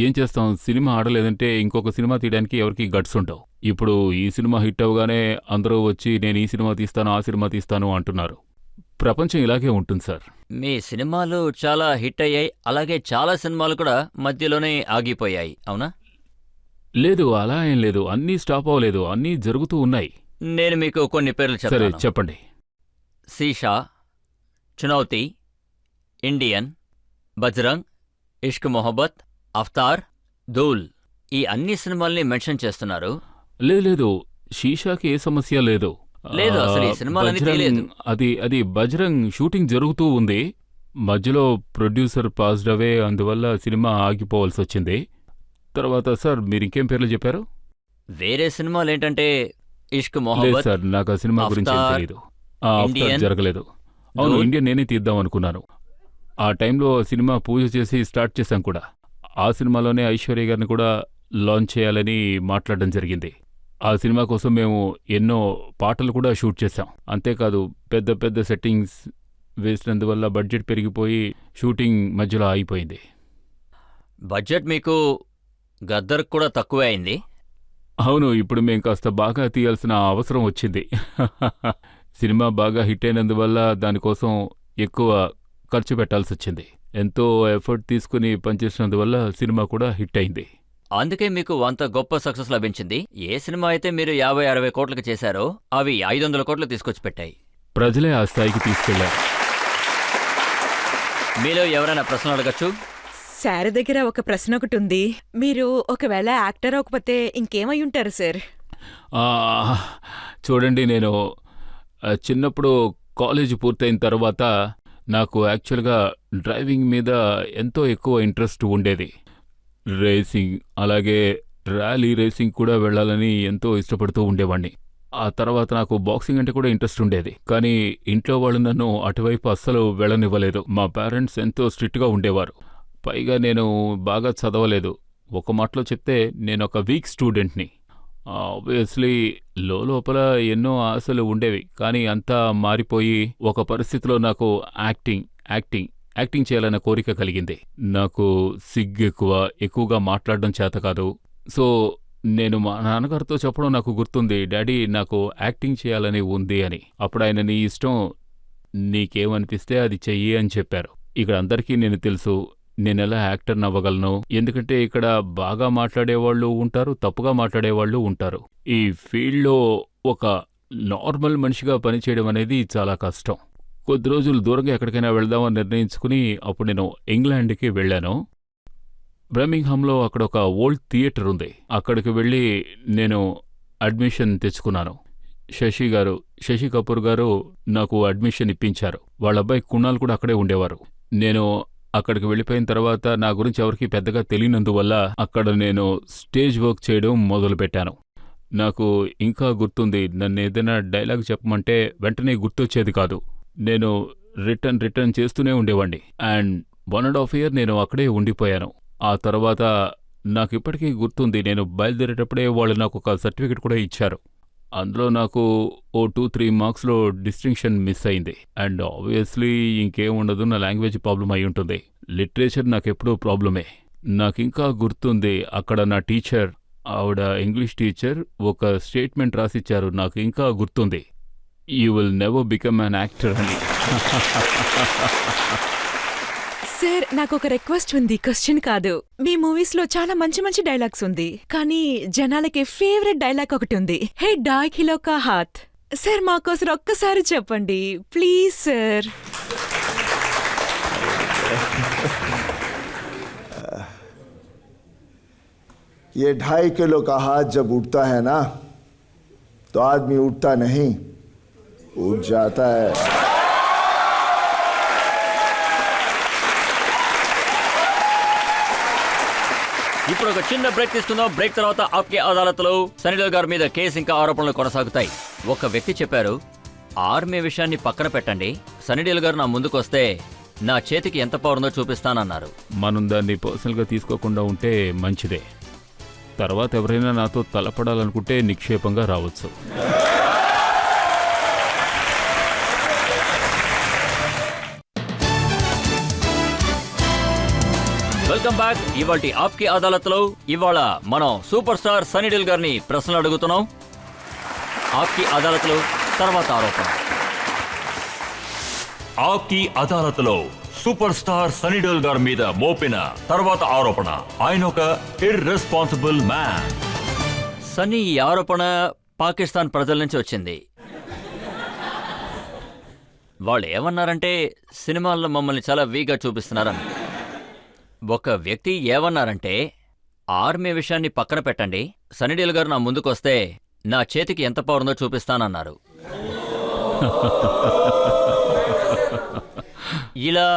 ఏం చేస్తాం, సినిమా ఆడలేదంటే ఇంకొక సినిమా తీయడానికి ఎవరికి గట్స్ ఉండవు. ఇప్పుడు ఈ సినిమా హిట్ అవగానే అందరూ వచ్చి నేను ఈ సినిమా తీస్తాను, ఆ సినిమా తీస్తాను అంటున్నారు. ప్రపంచం ఇలాగే ఉంటుంది సార్. మీ సినిమాలు చాలా హిట్ అయ్యాయి, అలాగే చాలా సినిమాలు కూడా మధ్యలోనే ఆగిపోయాయి, అవునా? లేదు, అలా ఏం లేదు. అన్నీ స్టాప్ అవ్వలేదు, అన్నీ జరుగుతూ ఉన్నాయి. నేను మీకు కొన్ని పేర్లు సరే చెప్తాను. చెప్పండి. సీషా, చునౌతి, ఇండియన్, బజరంగ్, ఇష్క్ మొహబ్బత్, అఫ్తార్, ధూల్, ఈ అన్ని సినిమాల్ని మెన్షన్ చేస్తున్నారు. లేదు, షీషాకి ఏ సమస్య లేదు. లేదు, అసలు ఈ సినిమాలన్నీ బజరంగ్, తీయలేదు. అది బజరంగ్ షూటింగ్ జరుగుతూ ఉంది. మధ్యలో ప్రొడ్యూసర్ పాస్డ్ అవే, అందువల్ల సినిమా ఆగిపోవాల్సి వచ్చింది. తర్వాత సార్ మీరు ఇంకేం పేర్లు చెప్పారు? వేరే సినిమాలు ఏంటంటే ఇష్క్ లేదు మొహబ్బత్, సార్, నాకు ఆ సినిమా గురించి ఏం అఫ్తార్, తెలీదు. అఫ్తార్ ఇండియన్, జరగలేదు. అవును, ధూల్. ఇండియన్ నేనే తీద్దాం అనుకున్నాను. ఆ టైంలో సినిమా పూజ చేసి స్టార్ట్ చేశాం కూడా. ఆ సినిమాలోనే ఐశ్వర్య గారిని కూడా లాంచ్ చేయాలని మాట్లాడడం జరిగింది. ఆ సినిమా కోసం మేము ఎన్నో పాటలు కూడా షూట్ చేశాం. అంతేకాదు పెద్ద పెద్ద సెట్టింగ్స్ వేసినందువల్ల బడ్జెట్ పెరిగిపోయి షూటింగ్ మధ్యలో ఆగిపోయింది. బడ్జెట్ మీకు గద్దర్ కూడా తక్కువే అయింది. అవును, ఇప్పుడు మేం కాస్త బాగా తీయాల్సిన అవసరం వచ్చింది. సినిమా బాగా హిట్ అయినందువల్ల దానికోసం ఎక్కువ ఖర్చు పెట్టాల్సి వచ్చింది. ఎంతో ఎఫర్ట్ తీసుకుని పనిచేసినందువల్ల సినిమా కూడా హిట్ అయింది. అందుకే మీకు అంత గొప్ప సక్సెస్ లభించింది. ఏ సినిమా అయితే మీరు 50-60 కోట్లకి చేశారో అవి 500 కోట్లు తీసుకొచ్చి పెట్టాయి. ప్రజలే ఆ స్థాయికి తీసుకెళ్లారు. మీలో ఎవరైనా ప్రశ్న అడగచ్చు? సార్ దగ్గర ఒక ప్రశ్న ఒకటి ఉంది. మీరు ఒకవేళ యాక్టర్ అవ్వకపోతే ఇంకేమై ఉంటారు సార్? చూడండి, నేను చిన్నప్పుడు కాలేజీ పూర్తయిన తర్వాత నాకు యాక్చువల్గా డ్రైవింగ్ మీద ఎంతో ఎక్కువ ఇంట్రెస్ట్ ఉండేది. రేసింగ్ అలాగే ర్యాలీ రేసింగ్ కూడా వెళ్ళాలని ఎంతో ఇష్టపడుతూ ఉండేవాణ్ణి. ఆ తర్వాత నాకు బాక్సింగ్ అంటే కూడా ఇంట్రెస్ట్ ఉండేది. కానీ ఇంట్లో వాళ్ళు నన్ను అటువైపు అస్సలు వెళ్ళనివ్వలేదు. మా పేరెంట్స్ ఎంతో స్ట్రిక్ట్గా ఉండేవారు. పైగా నేను బాగా చదవలేదు. ఒక మాటలో చెప్తే నేను ఒక వీక్ స్టూడెంట్ని. ఆబ్వియస్లీ లోపల ఎన్నో ఆశలు ఉండేవి. కానీ అంతా మారిపోయి ఒక పరిస్థితిలో నాకు యాక్టింగ్ చేయాలన్న కోరిక కలిగింది. నాకు సిగ్గు ఎక్కువగా మాట్లాడడం చేత కాదు. సో నేను మా నాన్నగారితో చెప్పడం నాకు గుర్తుంది, డాడీ నాకు యాక్టింగ్ చేయాలని ఉంది అని. అప్పుడు ఆయన నీ ఇష్టం, నీకేమనిపిస్తే అది చెయ్యి అని చెప్పారు. ఇక్కడ అందరికీ నేను తెలుసు నేనెలా యాక్టర్ని అవ్వగలను. ఎందుకంటే ఇక్కడ బాగా మాట్లాడేవాళ్ళు ఉంటారు, తప్పుగా మాట్లాడేవాళ్ళు ఉంటారు. ఈ ఫీల్డ్లో ఒక నార్మల్ మనిషిగా పనిచేయడం అనేది చాలా కష్టం. కొద్ది రోజులు దూరంగా ఎక్కడికైనా వెళ్దామని నిర్ణయించుకుని అప్పుడు నేను ఇంగ్లాండ్కి వెళ్ళాను. బ్రమింగ్హామ్లో అక్కడ ఒక ఓల్డ్ థియేటర్ ఉంది. అక్కడికి వెళ్ళి నేను అడ్మిషన్ తెచ్చుకున్నాను. శశి కపూర్ గారు నాకు అడ్మిషన్ ఇప్పించారు. వాళ్ళ అబ్బాయి కుణాల్ కూడా అక్కడే ఉండేవారు. నేను అక్కడికి వెళ్ళిపోయిన తర్వాత నా గురించి ఎవరికీ పెద్దగా తెలియనందువల్ల అక్కడ నేను స్టేజ్ వర్క్ చేయడం మొదలుపెట్టాను. నాకు ఇంకా గుర్తుంది, నన్ను ఏదైనా డైలాగ్ చెప్పమంటే వెంటనే గుర్తొచ్చేది కాదు. నేను రిటర్న్ చేస్తూనే ఉండేవాణ్ణి. అండ్ 1.5 year నేను అక్కడే ఉండిపోయాను. ఆ తర్వాత నాకు ఇప్పటికీ గుర్తుంది, నేను బయలుదేరేటప్పుడే వాళ్ళు నాకు ఒక సర్టిఫికెట్ కూడా ఇచ్చారు. అందులో నాకు 2-3 మార్క్స్లో డిస్టింక్షన్ మిస్ అయింది. అండ్ ఆబ్వియస్లీ ఇంకేం ఉండదు, నా లాంగ్వేజ్ ప్రాబ్లం అయి ఉంటుంది. లిటరేచర్ నాకెప్పుడూ ప్రాబ్లమే. నాకింకా గుర్తుంది, అక్కడ నా టీచర్, ఆవిడ ఇంగ్లీష్ టీచర్, ఒక స్టేట్మెంట్ రాసిచ్చారు. నాకు ఇంకా గుర్తుంది, you will never become an actor అని. సార్, నాకు ఒక రిక్వెస్ట్ ఉంది, క్వశ్చన్ కాదు. మీ మూవీస్ లో చాలా మంచి మంచి డైలాగ్స్ ఉంది, కానీ జనాలకి ఫేవరెట్ డైలాగ్ ఒకటి ఉంది, హే డాయ్ కిలో కా హాత్. సార్ మాకోసం ఒక్కసారి చెప్పండి ప్లీజ్ సార్. ये 2.5 किलो का हाथ जब उठता है ना, तो आदमी उठता नहीं, उठ जाता है. ఇప్పుడు ఒక చిన్న బ్రేక్ తీసుకుందాం. బ్రేక్ తర్వాత ఆప్కే అదాలత్లో సన్నీ దేఓల్ గారి మీద కేసు ఇంకా ఆరోపణలు కొనసాగుతాయి. ఒక వ్యక్తి చెప్పారు, ఆర్మీ విషయాన్ని పక్కన పెట్టండి, సన్నీ దేఓల్ గారు నా ముందుకొస్తే నా చేతికి ఎంత పవర్ ఉందో చూపిస్తానన్నారు. మనం దాన్ని పర్సనల్గా తీసుకోకుండా ఉంటే మంచిదే. తర్వాత ఎవరైనా నాతో తలపడాలనుకుంటే నిక్షేపంగా రావచ్చు. Welcome back. ఇవాల్టి ఆప్కే అదాలత్లో ఇవాళ మనం సూపర్ స్టార్ సన్నీ దేఓల్ గారిని ప్రశ్నలు అడుగుతున్నాం. ఆప్కే అదాలత్లో తర్వాత ఆరోపణ. ఆప్కి అదాలత్లో సూపర్ స్టార్ సన్నీ దేఓల్ గారి మీద మోపిన తర్వాత ఆరోపణ, ఆయన ఒక ఇర్రెస్పాన్సిబుల్ మ్యాన్. సన్నీ, ఈ ఆరోపణ పాకిస్తాన్ ప్రజల నుంచి వచ్చింది. వాళ్ళు ఏమన్నారంటే సినిమాల్లో మమ్మల్ని చాలా వీక్గా చూపిస్తున్నారని. ఒక వ్యక్తి ఏమన్నారంటే, ఆర్మీ విషయాన్ని పక్కన పెట్టండి, సన్నీ దేఓల్ గారు నా ముందుకొస్తే నా చేతికి ఎంత పవర్ ఉందో చూపిస్తానన్నారు. ఇలా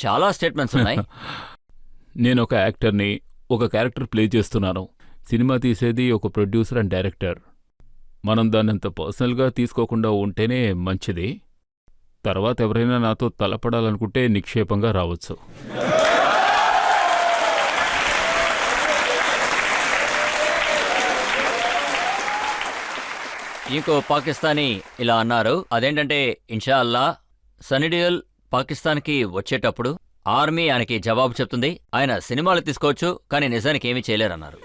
చాలా స్టేట్మెంట్స్ ఉన్నాయి. నేను ఒక యాక్టర్ని, ఒక క్యారెక్టర్ ప్లే చేస్తున్నాను. సినిమా తీసేది ఒక ప్రొడ్యూసర్ అండ్ డైరెక్టర్. మనం దాన్నంత పర్సనల్గా తీసుకోకుండా ఉంటేనే మంచిది. తర్వాత ఎవరైనా నాతో తలపడాలనుకుంటే నిక్షేపంగా రావచ్చు. ఇంకో పాకిస్తానీ ఇలా అన్నారు, అదేంటంటే ఇన్షా అల్లా సన్నీ దేఓల్ పాకిస్తాన్కి వచ్చేటప్పుడు ఆర్మీ ఆయనకి జవాబు చెప్తుంది, ఆయన సినిమాలు తీసుకోవచ్చు కానీ నిజానికి ఏమీ చేయలేరన్నారు.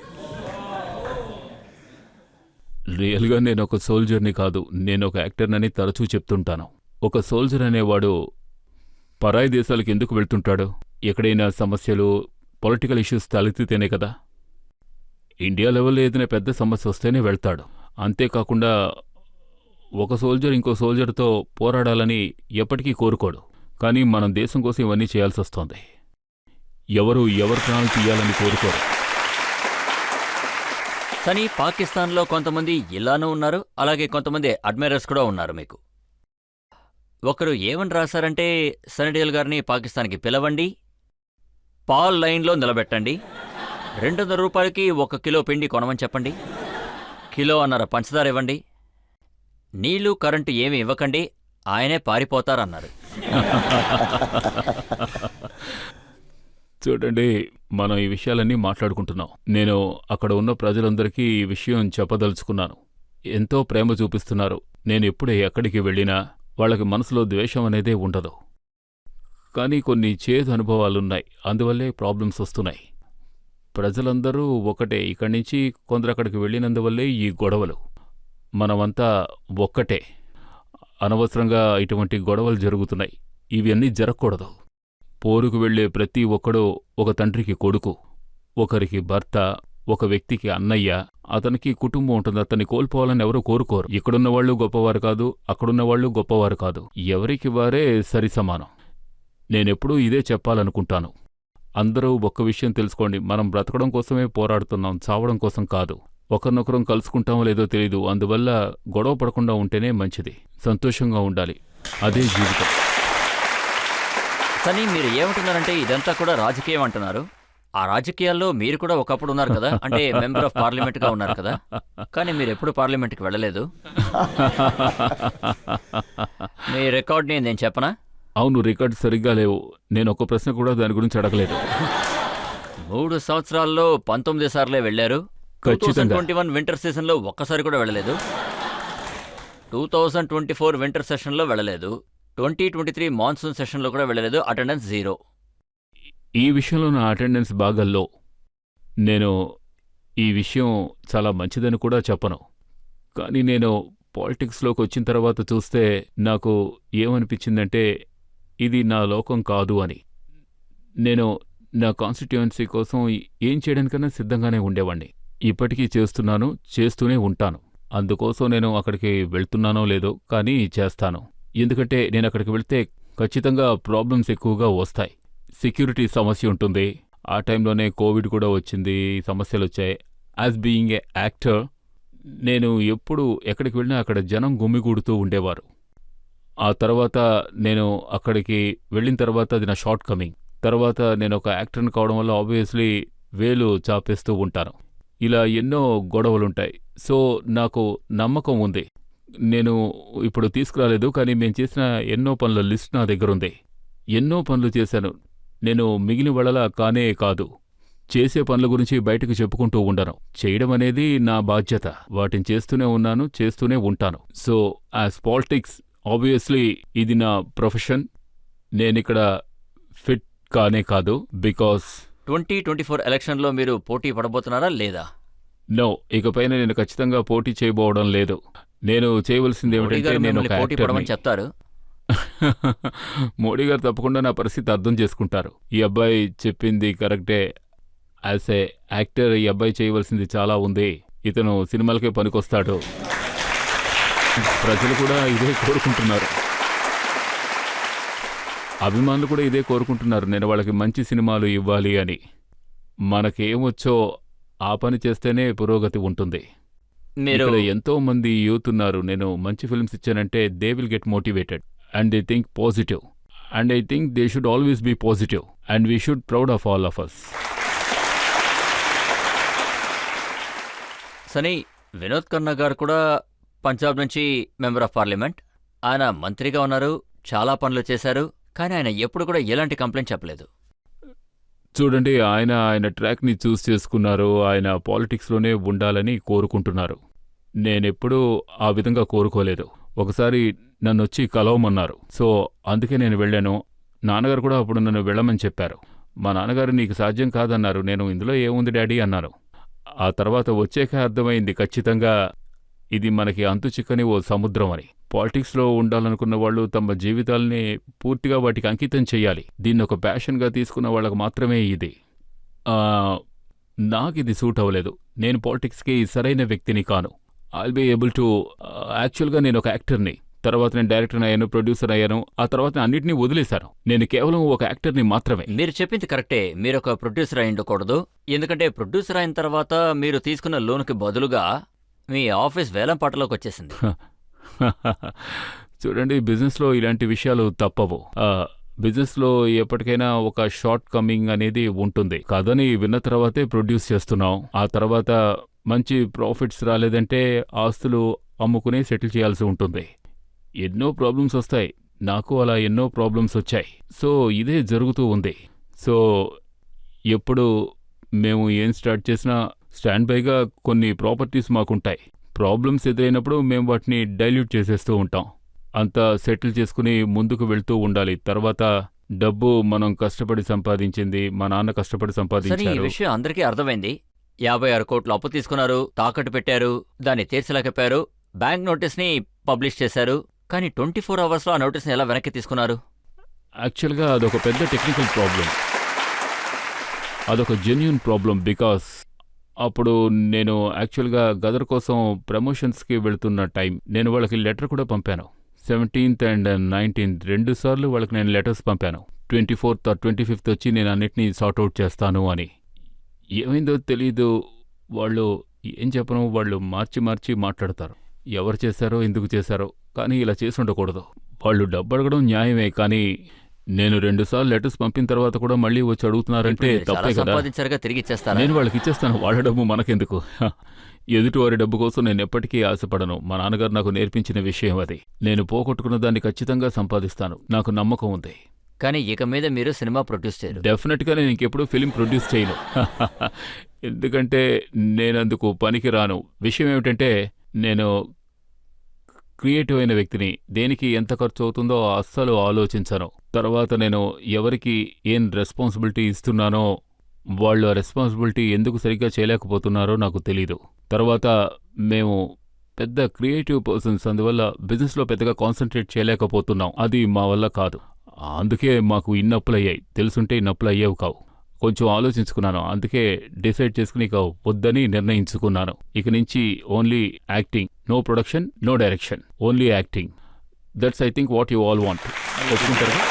రియల్గా నేను ఒక సోల్జర్ని కాదు, నేను ఒక యాక్టర్నని తరచూ చెప్తుంటాను. ఒక సోల్జర్ అనేవాడు పరాయి దేశాలకు ఎందుకు వెళ్తుంటాడు? ఎక్కడైనా సమస్యలు, పొలిటికల్ ఇష్యూస్ తలెత్తితేనే కదా. ఇండియా లెవెల్లో ఏదైనా పెద్ద సమస్య వస్తేనే వెళ్తాడు. అంతేకాకుండా ఒక సోల్జర్ ఇంకో సోల్జర్తో పోరాడాలని ఎప్పటికీ కోరుకోడు. కానీ మనం దేశం కోసం ఇవన్నీ చేయాల్సి వస్తోంది. ఎవరు ఎవరి ప్రాణాలు తీయాలని కోరుకోరు. కానీ పాకిస్తాన్లో కొంతమంది ఇలానూ ఉన్నారు, అలాగే కొంతమంది అడ్మైరర్స్ కూడా ఉన్నారు. మీకు ఒకరు ఏమని రాశారంటే సన్నిడియోల్ గారిని పాకిస్తాన్కి పిలవండి, పాల్ లైన్లో నిలబెట్టండి, 200 రూపాయలకి 1 కిలో పిండి కొనమని చెప్పండి, కిలో అన్నర పంచదార ఇవ్వండి, నీళ్లు కరెంటు ఏమీ ఇవ్వకండి, ఆయనే పారిపోతారన్నారు. చూడండి, మనం ఈ విషయాలన్నీ మాట్లాడుకుంటున్నాం. నేను అక్కడ ఉన్న ప్రజలందరికీ ఈ విషయం చెప్పదలుచుకున్నాను. ఎంతో ప్రేమ చూపిస్తున్నారు. నేను ఎప్పుడు ఎక్కడికి వెళ్ళినా వాళ్ళకి మనసులో ద్వేషం అనేదే ఉండదు. కానీ కొన్ని చేదు అనుభవాలున్నాయి. అందువల్లే ప్రాబ్లమ్స్ వస్తున్నాయి. ప్రజలందరూ ఒకటే. ఇక్కడి నుంచి కొందరు అక్కడికి వెళ్ళినందువల్లే ఈ గొడవలు. మనమంతా ఒక్కటే. అనవసరంగా ఇటువంటి గొడవలు జరుగుతున్నాయి. ఇవన్నీ జరగకూడదు. పోరుకు వెళ్లే ప్రతి ఒక్కడూ ఒక తండ్రికి కొడుకు, ఒకరికి భర్త, ఒక వ్యక్తికి అన్నయ్య. అతనికి కుటుంబం ఉంటుంది. అతన్ని కోల్పోవాలని ఎవరూ కోరుకోరు. ఇక్కడున్నవాళ్లు గొప్పవారు కాదు, అక్కడున్నవాళ్లు గొప్పవారు కాదు. ఎవరికి వారే సరిసమానం. నేనెప్పుడూ ఇదే చెప్పాలనుకుంటాను. అందరూ ఒక్క విషయం తెలుసుకోండి. మనం బ్రతకడం కోసమే పోరాడుతున్నాం, చావడం కోసం కాదు. ఒకరినొకరం కలుసుకుంటామో లేదో తెలీదు. అందువల్ల గొడవ పడకుండా ఉంటేనే మంచిది. సంతోషంగా ఉండాలి. అదే జీవితం. కానీ మీరు ఏమంటున్నారంటే ఇదంతా కూడా రాజకీయం అంటున్నారు. ఆ రాజకీయాల్లో మీరు కూడా ఒకప్పుడు ఉన్నారు కదా, అంటే మెంబర్ ఆఫ్ పార్లమెంట్గా ఉన్నారు కదా, కానీ మీరు ఎప్పుడు పార్లమెంట్కి వెళ్ళలేదు. మీ రికార్డ్ని నేను చెప్పనా? అవును, రికార్డు సరిగ్గా లేవు. నేను ఒక ప్రశ్న కూడా దాని గురించి అడగలేదు. 3 సంవత్సరాల్లో 19 సార్లే వెళ్ళారు. ఖచ్చితంగా. 2021 వింటర్ సీజన్లో ఒక్కసారి కూడా వెళ్ళలేదు. 2024 వింటర్ సెషన్లో వెళ్ళలేదు. 2023 మాన్సూన్ సెషన్లో కూడా వెళ్ళలేదు. అటెండెన్స్ 0. ఈ విషయంలో నా అటెండెన్స్ బాగా లో. నేను ఈ విషయం చాలా మంచిదని కూడా చెప్పను. కానీ నేను పాలిటిక్స్లోకి వచ్చిన తర్వాత చూస్తే నాకు ఏమనిపించిందంటే ఇది నా లోకం కాదు అని. నేను నా కాన్స్టిట్యుయెన్సీ కోసం ఏం చేయడానికన్నా సిద్ధంగానే ఉండేవాణ్ణి. ఇప్పటికీ చేస్తున్నాను, చేస్తూనే ఉంటాను. అందుకోసం నేను అక్కడికి వెళ్తున్నానో లేదో కానీ చేస్తాను. ఎందుకంటే నేను అక్కడికి వెళ్తే ఖచ్చితంగా ప్రాబ్లమ్స్ ఎక్కువగా వస్తాయి. సెక్యూరిటీ సమస్య ఉంటుంది. ఆ టైంలోనే కోవిడ్ కూడా వచ్చింది, సమస్యలు వచ్చాయి. యాజ్ బీయింగ్ ఏ యాక్టర్ నేను ఎప్పుడు ఎక్కడికి వెళ్ళినా అక్కడ జనం గుమిగూడుతూ ఉండేవారు. ఆ తర్వాత నేను అక్కడికి వెళ్ళిన తర్వాత అది నా షార్ట్ కమింగ్. తర్వాత నేను ఒక యాక్టర్ని కావడం వల్ల ఆబ్వియస్లీ వేలు చాపేస్తూ ఉంటాను. ఇలా ఎన్నో గొడవలుంటాయి. సో నాకు నమ్మకం ఉంది. నేను ఇప్పుడు తీసుకురాలేదు, కానీ మేము చేసిన ఎన్నో పనుల లిస్ట్ నా దగ్గరుంది. ఎన్నో పనులు చేశాను. నేను మిగిలిన వాళ్ళలా కానే కాదు. చేసే పనుల గురించి బయటకు చెప్పుకుంటూ ఉండను. చేయడం అనేది నా బాధ్యత. వాటిని చేస్తూనే ఉన్నాను, చేస్తూనే ఉంటాను. సో యాజ్ పాలిటిక్స్ ఆబ్వియస్లీ ఇది నా ప్రొఫెషన్. నేనిక్కడ ఫిట్ కానే కాదు. బికాస్ 2024 ఎలక్షన్లో మీరు పోటీ పడబోతున్నారా లేదా? నో, ఇకపైన నేను ఖచ్చితంగా పోటీ చేయబోవడం లేదు. నేను చేయవలసింది మోడీ ఏమిటంటే గారు నేను మిమ్మల్ని ఒక పోటీ పడమని యాక్టర్ని. చెప్తారు. మోడీ గారు తప్పకుండా నా పరిస్థితి అర్థం చేసుకుంటారు. ఈ అబ్బాయి చెప్పింది కరెక్టే. యాజ్ ఏ యాక్టర్ ఈ అబ్బాయి చేయవలసింది చాలా ఉంది. ఇతను సినిమాలకే పనికొస్తాడు. ప్రజలు కూడా ఇదే కోరుకుంటున్నారు. అభిమానులు కూడా ఇదే కోరుకుంటున్నారు. నేను వాళ్ళకి మంచి సినిమాలు ఇవ్వాలి అని. మనకేమొచ్చో ఆ పని చేస్తేనే పురోగతి ఉంటుంది. మీరు ఇక్కడ ఎంతో మంది యూత్ ఉన్నారు. నేను మంచి ఫిల్మ్స్ ఇచ్చానంటే they will get motivated and they think positive. And I think they should always be positive and we should proud of all of us. Sunny, Vinod Khanna గారు కూడా పంజాబ్ నుంచి మెంబర్ ఆఫ్ పార్లమెంట్. ఆయన మంత్రిగా ఉన్నారు, చాలా పనులు చేశారు, కానీ ఆయన ఎప్పుడు కూడా ఎలాంటి కంప్లైంట్ చెప్పలేదు. చూడండి, ఆయన ట్రాక్ని చూస్ చేసుకున్నారు. ఆయన పాలిటిక్స్లోనే ఉండాలని కోరుకుంటున్నారు. నేనెప్పుడూ ఆ విధంగా కోరుకోలేదు. ఒకసారి నన్నొచ్చి కలవమన్నారు. సో అందుకే నేను వెళ్ళాను. నాన్నగారు కూడా అప్పుడు నన్ను వెళ్ళమని చెప్పారు. మా నాన్నగారు నీకు సాధ్యం కాదన్నారు. నేను ఇందులో ఏముంది డాడీ అన్నాను. ఆ తర్వాత వచ్చాక అర్థమైంది ఖచ్చితంగా ఇది మనకి అంతు చిక్కని ఓ సముద్రం అని. పాలిటిక్స్లో ఉండాలనుకున్న వాళ్ళు తమ జీవితాల్ని పూర్తిగా వాటికి అంకితం చెయ్యాలి. దీన్ని ఒక ప్యాషన్గా తీసుకున్న వాళ్ళకు మాత్రమే ఇది. నాకిది సూట్ అవ్వలేదు. నేను పాలిటిక్స్కి సరైన వ్యక్తిని కాను. ఐల్ బీ ఏబుల్ టు యాక్చువల్గా నేను ఒక యాక్టర్ని, తర్వాత నేను డైరెక్టర్ అయ్యాను, ప్రొడ్యూసర్ అయ్యాను. ఆ తర్వాత అన్నింటినీ వదిలేశాను. నేను కేవలం ఒక యాక్టర్ని మాత్రమే. మీరు చెప్పింది కరెక్టే. మీరు ఒక ప్రొడ్యూసర్ అయి ఉండకూడదు. ఎందుకంటే ప్రొడ్యూసర్ అయిన తర్వాత మీరు తీసుకున్న లోనుకి బదులుగా మీ ఆఫీస్ వేలం పాటలోకి వచ్చేసింది. చూడండి, బిజినెస్లో ఇలాంటి విషయాలు తప్పవు. బిజినెస్లో ఎప్పటికైనా ఒక షార్ట్ కమింగ్ అనేది ఉంటుంది. కథని విన్న తర్వాతే ప్రొడ్యూస్ చేస్తున్నాం. ఆ తర్వాత మంచి ప్రాఫిట్స్ రాలేదంటే ఆస్తులు అమ్ముకునే సెటిల్ చేయాల్సి ఉంటుంది. ఎన్నో ప్రాబ్లమ్స్ వస్తాయి. నాకు అలా ఎన్నో ప్రాబ్లమ్స్ వచ్చాయి. సో ఇదే జరుగుతూ ఉంది. సో ఎప్పుడు మేము ఏం స్టార్ట్ చేసినా స్టాండ్ బైగా కొన్ని ప్రాపర్టీస్ మాకుంటాయి. ప్రాబ్లమ్స్ ఎదురైనప్పుడు మేము వాటిని డైల్యూట్ చేసేస్తూ ఉంటాం. అంతా సెటిల్ చేసుకుని ముందుకు వెళ్తూ ఉండాలి. తర్వాత డబ్బు మనం కష్టపడి సంపాదించింది, మా నాన్న కష్టపడి సరే, ఈ సంపాదించారు. విషయం అందరికీ అర్థమైంది. 56 కోట్లు అప్పు తీసుకున్నారు, తాకట్టు పెట్టారు, దాన్ని తీర్చలేకపోయారు, బ్యాంక్ నోటీస్ని పబ్లిష్ చేశారు. కానీ 24 అవర్స్లో ఆ నోటీస్ని ఎలా వెనక్కి తీసుకున్నారు? యాక్చువల్గా అదొక పెద్ద టెక్నికల్ ప్రాబ్లం. అదొక జెన్యూన్ ప్రాబ్లం. బికాస్ అప్పుడు నేను యాక్చువల్గా గదర్ కోసం ప్రమోషన్స్కి వెళ్తున్న టైం. నేను వాళ్ళకి లెటర్ కూడా పంపాను. 17th and 19th 2 సార్లు వాళ్ళకి నేను లెటర్స్ పంపాను. 24th or 25th వచ్చి నేను అన్నిటినీ సార్ట్అవుట్ చేస్తాను అని. ఏమైందో తెలీదు. వాళ్ళు ఏం చెప్పను, వాళ్ళు మార్చి మార్చి మాట్లాడతారు. ఎవరు చేశారో ఎందుకు చేశారో, కానీ ఇలా చేసి ఉండకూడదు. వాళ్ళు డబ్బు అడగడం న్యాయమే, కానీ నేను 2 సార్లు లెటర్స్ పంపిన తర్వాత కూడా మళ్ళీ వచ్చి అడుగుతున్నారంటే ఇప్పుడు మీరు చాలా తప్పే కదా. సంపాదించారుగా, తిరిగి ఇచ్చేస్తారా? నేను వాళ్ళకి ఇచ్చేస్తాను. వాళ్ళ డబ్బు మనకెందుకు? ఎదుటివారి డబ్బు కోసం నేను ఎప్పటికీ ఆశపడను. మా నాన్నగారు నాకు నేర్పించిన విషయం అది. నేను పోగొట్టుకున్న దాన్ని ఖచ్చితంగా సంపాదిస్తాను. నాకు నమ్మకం ఉంది. కానీ ఇక మీద మీరు సినిమా ప్రొడ్యూస్ చేయరు. డెఫినెట్గా నేను ఇంకెప్పుడు ఫిలిం ప్రొడ్యూస్ చేయను. ఎందుకంటే నేనందుకు పనికి రాను. విషయం ఏమిటంటే, నేను క్రియేటివ్ అయిన వ్యక్తిని. దేనికి ఎంత ఖర్చు అవుతుందో అస్సలు ఆలోచించను. తర్వాత నేను ఎవరికి ఏం రెస్పాన్సిబిలిటీ ఇస్తున్నానో వాళ్ళు ఆ రెస్పాన్సిబిలిటీ ఎందుకు సరిగ్గా చేయలేకపోతున్నారో నాకు తెలీదు. తర్వాత మేము పెద్ద క్రియేటివ్ పర్సన్స్, అందువల్ల బిజినెస్లో పెద్దగా కాన్సన్ట్రేట్ చేయలేకపోతున్నాం. అది మా వల్ల కాదు. అందుకే మాకు ఇన్నప్పులయ్యాయి. తెలుసుంటే ఇన్నప్పులు అయ్యేవి కావు. కొంచెం ఆలోచించుకున్నాను. అందుకే డిసైడ్ చేసుకుని ఇక వద్దని నిర్ణయించుకున్నాను. ఇక నుంచి only acting, no production, no direction, only acting. That's I think what you all want. ఒప్పుకుంటారా?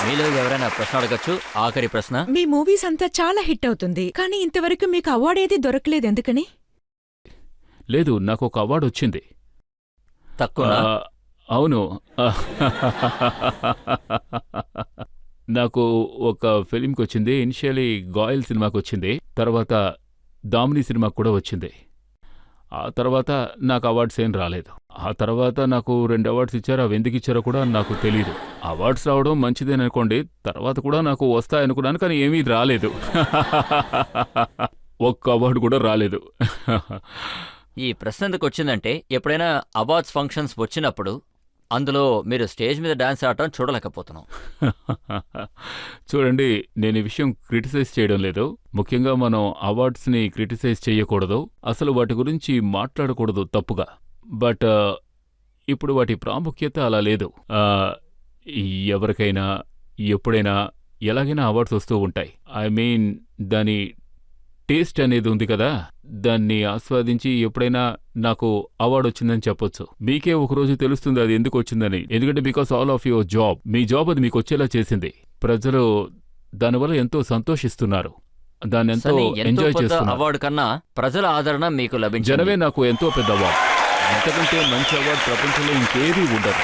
మీలో ఎవరైనా ప్రశ్న అడగచ్చు. ఆఖరి ప్రశ్న. మీ మూవీస్ అంతా చాలా హిట్ అవుతుంది, కానీ ఇంతవరకు మీకు అవార్డు ఏది దొరకలేదు, ఎందుకని? లేదు, నాకు ఒక అవార్డు వచ్చింది. తక్కువ. అవును. నాకు ఒక ఫిలింకి వచ్చింది. ఇనిషియలీ గాయల్ సినిమాకి వచ్చింది. తర్వాత దామిని సినిమాకి కూడా వచ్చింది. ఆ తర్వాత నాకు అవార్డ్స్ ఏం రాలేదు. ఆ తర్వాత నాకు 2 అవార్డ్స్ ఇచ్చారు. అవి ఎందుకు ఇచ్చారో కూడా నాకు తెలీదు. అవార్డ్స్ రావడం మంచిదేననుకోండి. తర్వాత కూడా నాకు వస్తాయనుకున్నాను, కానీ ఏమీ రాలేదు. ఒక్క అవార్డు కూడా రాలేదు. ఈ ప్రశ్న ఎందుకు వచ్చిందంటే, ఎప్పుడైనా అవార్డ్స్ ఫంక్షన్స్ వచ్చినప్పుడు అందులో మీరు స్టేజ్ మీద డాన్స్ ఆడటం చూడలేకపోతున్నాం. చూడండి, నేను ఈ విషయం క్రిటిసైజ్ చేయడం లేదు. ముఖ్యంగా మనం అవార్డ్స్ని క్రిటిసైజ్ చేయకూడదు. అసలు వాటి గురించి మాట్లాడకూడదు తప్పుగా. బట్ ఇప్పుడు వాటి ప్రాముఖ్యత అలా లేదు. ఎవరికైనా ఎప్పుడైనా ఎలాగైనా అవార్డ్స్ వస్తూ ఉంటాయి. ఐ మీన్, దాని టేస్ట్ అనేది ఉంది కదా, దాన్ని ఆస్వాదించి ఎప్పుడైనా నాకు అవార్డు వచ్చిందని చెప్పొచ్చు. మీకే ఒకరోజు తెలుస్తుంది అది ఎందుకు వచ్చిందని. ఎందుకంటే because all of your job, me job అది మీకు వచ్చేలా చేసింది. ప్రజలు దానివల్ల ఎంతో సంతోషిస్తున్నారు, దాన్ని ఎంతో ఎంజాయ్ చేస్తున్నారు. అవార్డు కన్నా ప్రజల ఆదరణ మీకు లభించింది. జనమే నాకు ఎంతో పెద్ద అవార్డు. అంతకంటే మంచి అవార్డు ప్రపంచంలో ఇంకేదీ ఉండదు.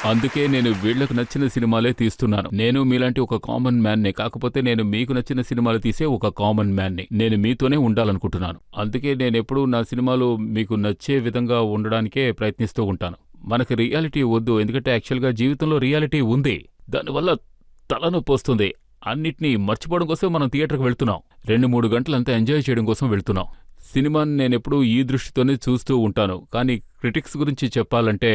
అందుకే నేను వీళ్లకు నచ్చిన సినిమాలే తీస్తున్నాను. నేను మీలాంటి ఒక కామన్ మ్యాన్నే. కాకపోతే నేను మీకు నచ్చిన సినిమాలు తీసే ఒక కామన్ మ్యాన్ని. నేను మీతోనే ఉండాలనుకుంటున్నాను. అందుకే నేనెప్పుడూ నా సినిమాలు మీకు నచ్చే విధంగా ఉండడానికే ప్రయత్నిస్తూ ఉంటాను. మనకు రియాలిటీ వద్దు, ఎందుకంటే యాక్చువల్గా జీవితంలో రియాలిటీ ఉంది. దానివల్ల తలనొప్పి వస్తుంది. అన్నిటినీ మర్చిపోవడం కోసం మనం థియేటర్కి వెళ్తున్నాం. 2-3 గంటలంతా ఎంజాయ్ చేయడం కోసం వెళ్తున్నాం. సినిమాని నేనెప్పుడూ ఈ దృష్టితోనే చూస్తూ ఉంటాను. కానీ క్రిటిక్స్ గురించి చెప్పాలంటే,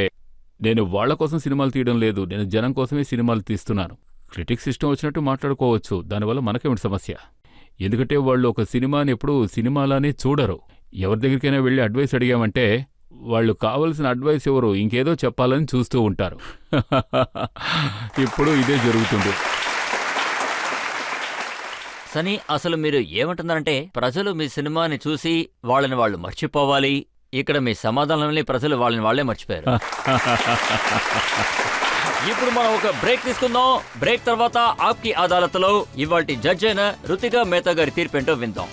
నేను వాళ్ల కోసం సినిమాలు తీయడం లేదు, నేను జనం కోసమే సినిమాలు తీస్తున్నాను. క్రిటిక్స్ ఇష్టం వచ్చినట్టు మాట్లాడుకోవచ్చు, దానివల్ల మనకేమిటి సమస్య? ఎందుకంటే వాళ్ళు ఒక సినిమాని ఎప్పుడూ సినిమాలానే చూడరు. ఎవరి దగ్గరికైనా వెళ్ళి అడ్వైస్ అడిగామంటే వాళ్ళు కావలసిన అడ్వైస్ ఎవరు, ఇంకేదో చెప్పాలని చూస్తూ ఉంటారు. ఇప్పుడు ఇదే జరుగుతుంది. సనీ, అసలు మీరు ఏమంటున్నారంటే, ప్రజలు మీ సినిమాని చూసి వాళ్ళని వాళ్ళు మర్చిపోవాలి. ఇక్కడ మీ సమాధానంలో ప్రజలు వాళ్ళని వాళ్లే మర్చిపోయారు. ఇప్పుడు మనం ఒక బ్రేక్ తీసుకుందాం. బ్రేక్ తర్వాత ఆప్కి అదాలత్లో ఇవాల్టి జడ్జ్ అయిన రుతికా మేహతా గారి తీర్పేంటో విందాం.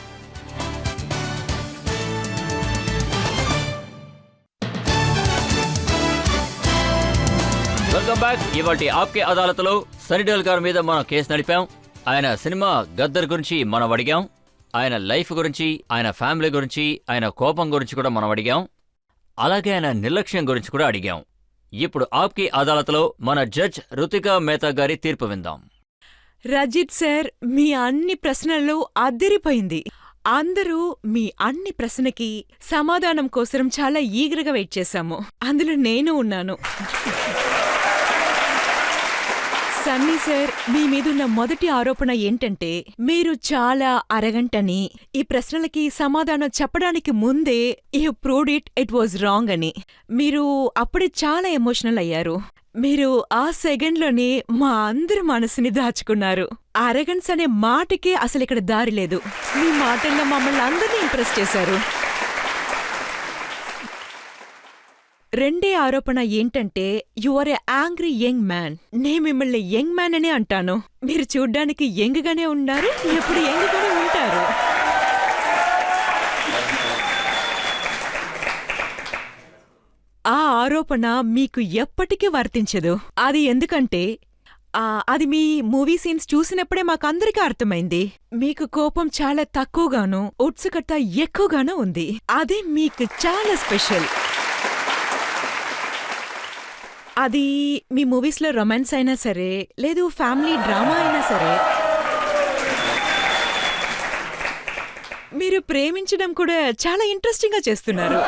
Welcome back. ఇవాల్టి ఆప్కే అదాలత్లో సనీ దేఓల్ గారి మీద మనం కేసు నడిపాం. ఆయన సినిమా గద్దర్ గురించి మనం అడిగాం. ఆయన లైఫ్ గురించి, ఆయన ఫ్యామిలీ గురించి, ఆయన కోపం గురించి కూడా మనం అడిగాం. అలాగే ఆయన నిర్లక్ష్యం గురించి కూడా అడిగాం. ఇప్పుడు ఆప్కే అదాలత్లో మన జడ్జ్ రుతికా మేహతా గారి తీర్పు విందాం. రజిత్ సార్, మీ అన్ని ప్రశ్నలు అదిరిపోయింది. అందరూ మీ అన్ని ప్రశ్నకి సమాధానం కోసం చాలా ఈగర్గా వెయిట్ చేశాము. అందులో నేను ఉన్నాను. సన్నీ సార్, మీ మీదున్న మొదటి ఆరోపణ ఏంటంటే మీరు చాలా అరగంటని, ఈ ప్రశ్నలకి సమాధానం చెప్పడానికి ముందే you proved it was wrong అని. మీరు అప్పుడే చాలా ఎమోషనల్ అయ్యారు. మీరు ఆ సెకండ్లోనే మా అందరి మనసుని దాచుకున్నారు. అరగన్స్ అనే మాటకే అసలు ఇక్కడ దారి లేదు. మీ మాటల్లో మమ్మల్ని అందరినీ ఇంప్రెస్ చేశారు. రెండే ఆరోపణ ఏంటంటే you are a angry young man. నేను మిమ్మల్ని యంగ్ మ్యాన్ అనే అంటాను. మీరు చూడ్డానికి యంగ్గానే ఉన్నారు, ఎప్పుడు యంగ్గానే ఉంటారు. ఆ ఆరోపణ మీకు ఎప్పటికీ వర్తించదు. అది ఎందుకంటే అది మీ మూవీ సీన్స్ చూసినప్పుడే మాకందరికీ అర్థమైంది. మీకు కోపం చాలా తక్కువగాను, ఉత్సుకత ఎక్కువగాను ఉంది. అదే మీకు చాలా స్పెషల్. అది మీ మూవీస్లో రొమాన్స్ అయినా సరే, లేదు ఫ్యామిలీ డ్రామా అయినా సరే, మీరు ప్రేమించడం కూడా చాలా ఇంట్రెస్టింగ్గా చేస్తున్నారు.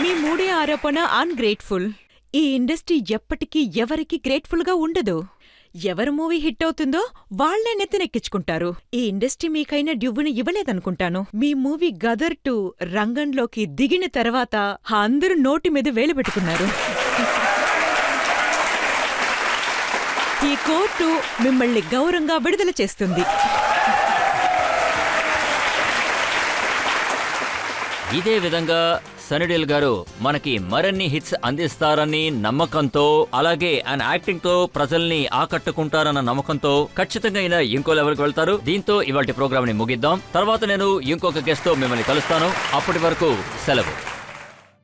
మీ మూడే ఆరోపణ అన్గ్రేట్ఫుల్. ఈ ఇండస్ట్రీ ఎప్పటికీ ఎవరికి గ్రేట్ఫుల్గా ఉండదు. ఎవరి మూవీ హిట్ అవుతుందో వాళ్లే నెత్తినెక్కించుకుంటారు. ఈ ఇండస్ట్రీ మీకైనా డ్యూవుని ఇవ్వలేదనుకుంటాను. మీ మూవీ గదర్ 2 రంగంలోకి దిగిన తర్వాత అందరూ నోటి మీద వేలు పెట్టుకున్నారు. ఈ కోర్టు మిమ్మల్ని గౌరవంగా విడుదల చేస్తుంది. ఇదే విధంగా సనీ దేఓల్ గారు మనకి మరిన్ని హిట్స్ అందిస్తారని నమ్మకంతో, అలాగే ఆయన యాక్టింగ్ తో ప్రజల్ని ఆకట్టుకుంటారన్న నమ్మకంతో ఖచ్చితంగా ఆయన ఇంకో లెవెల్కి వెళ్తారు. దీంతో ఇవాల్టి ప్రోగ్రామ్ ని ముగిద్దాం. తర్వాత నేను ఇంకొక గెస్ట్ తో మిమ్మల్ని కలుస్తాను. అప్పటి వరకు సెలవు.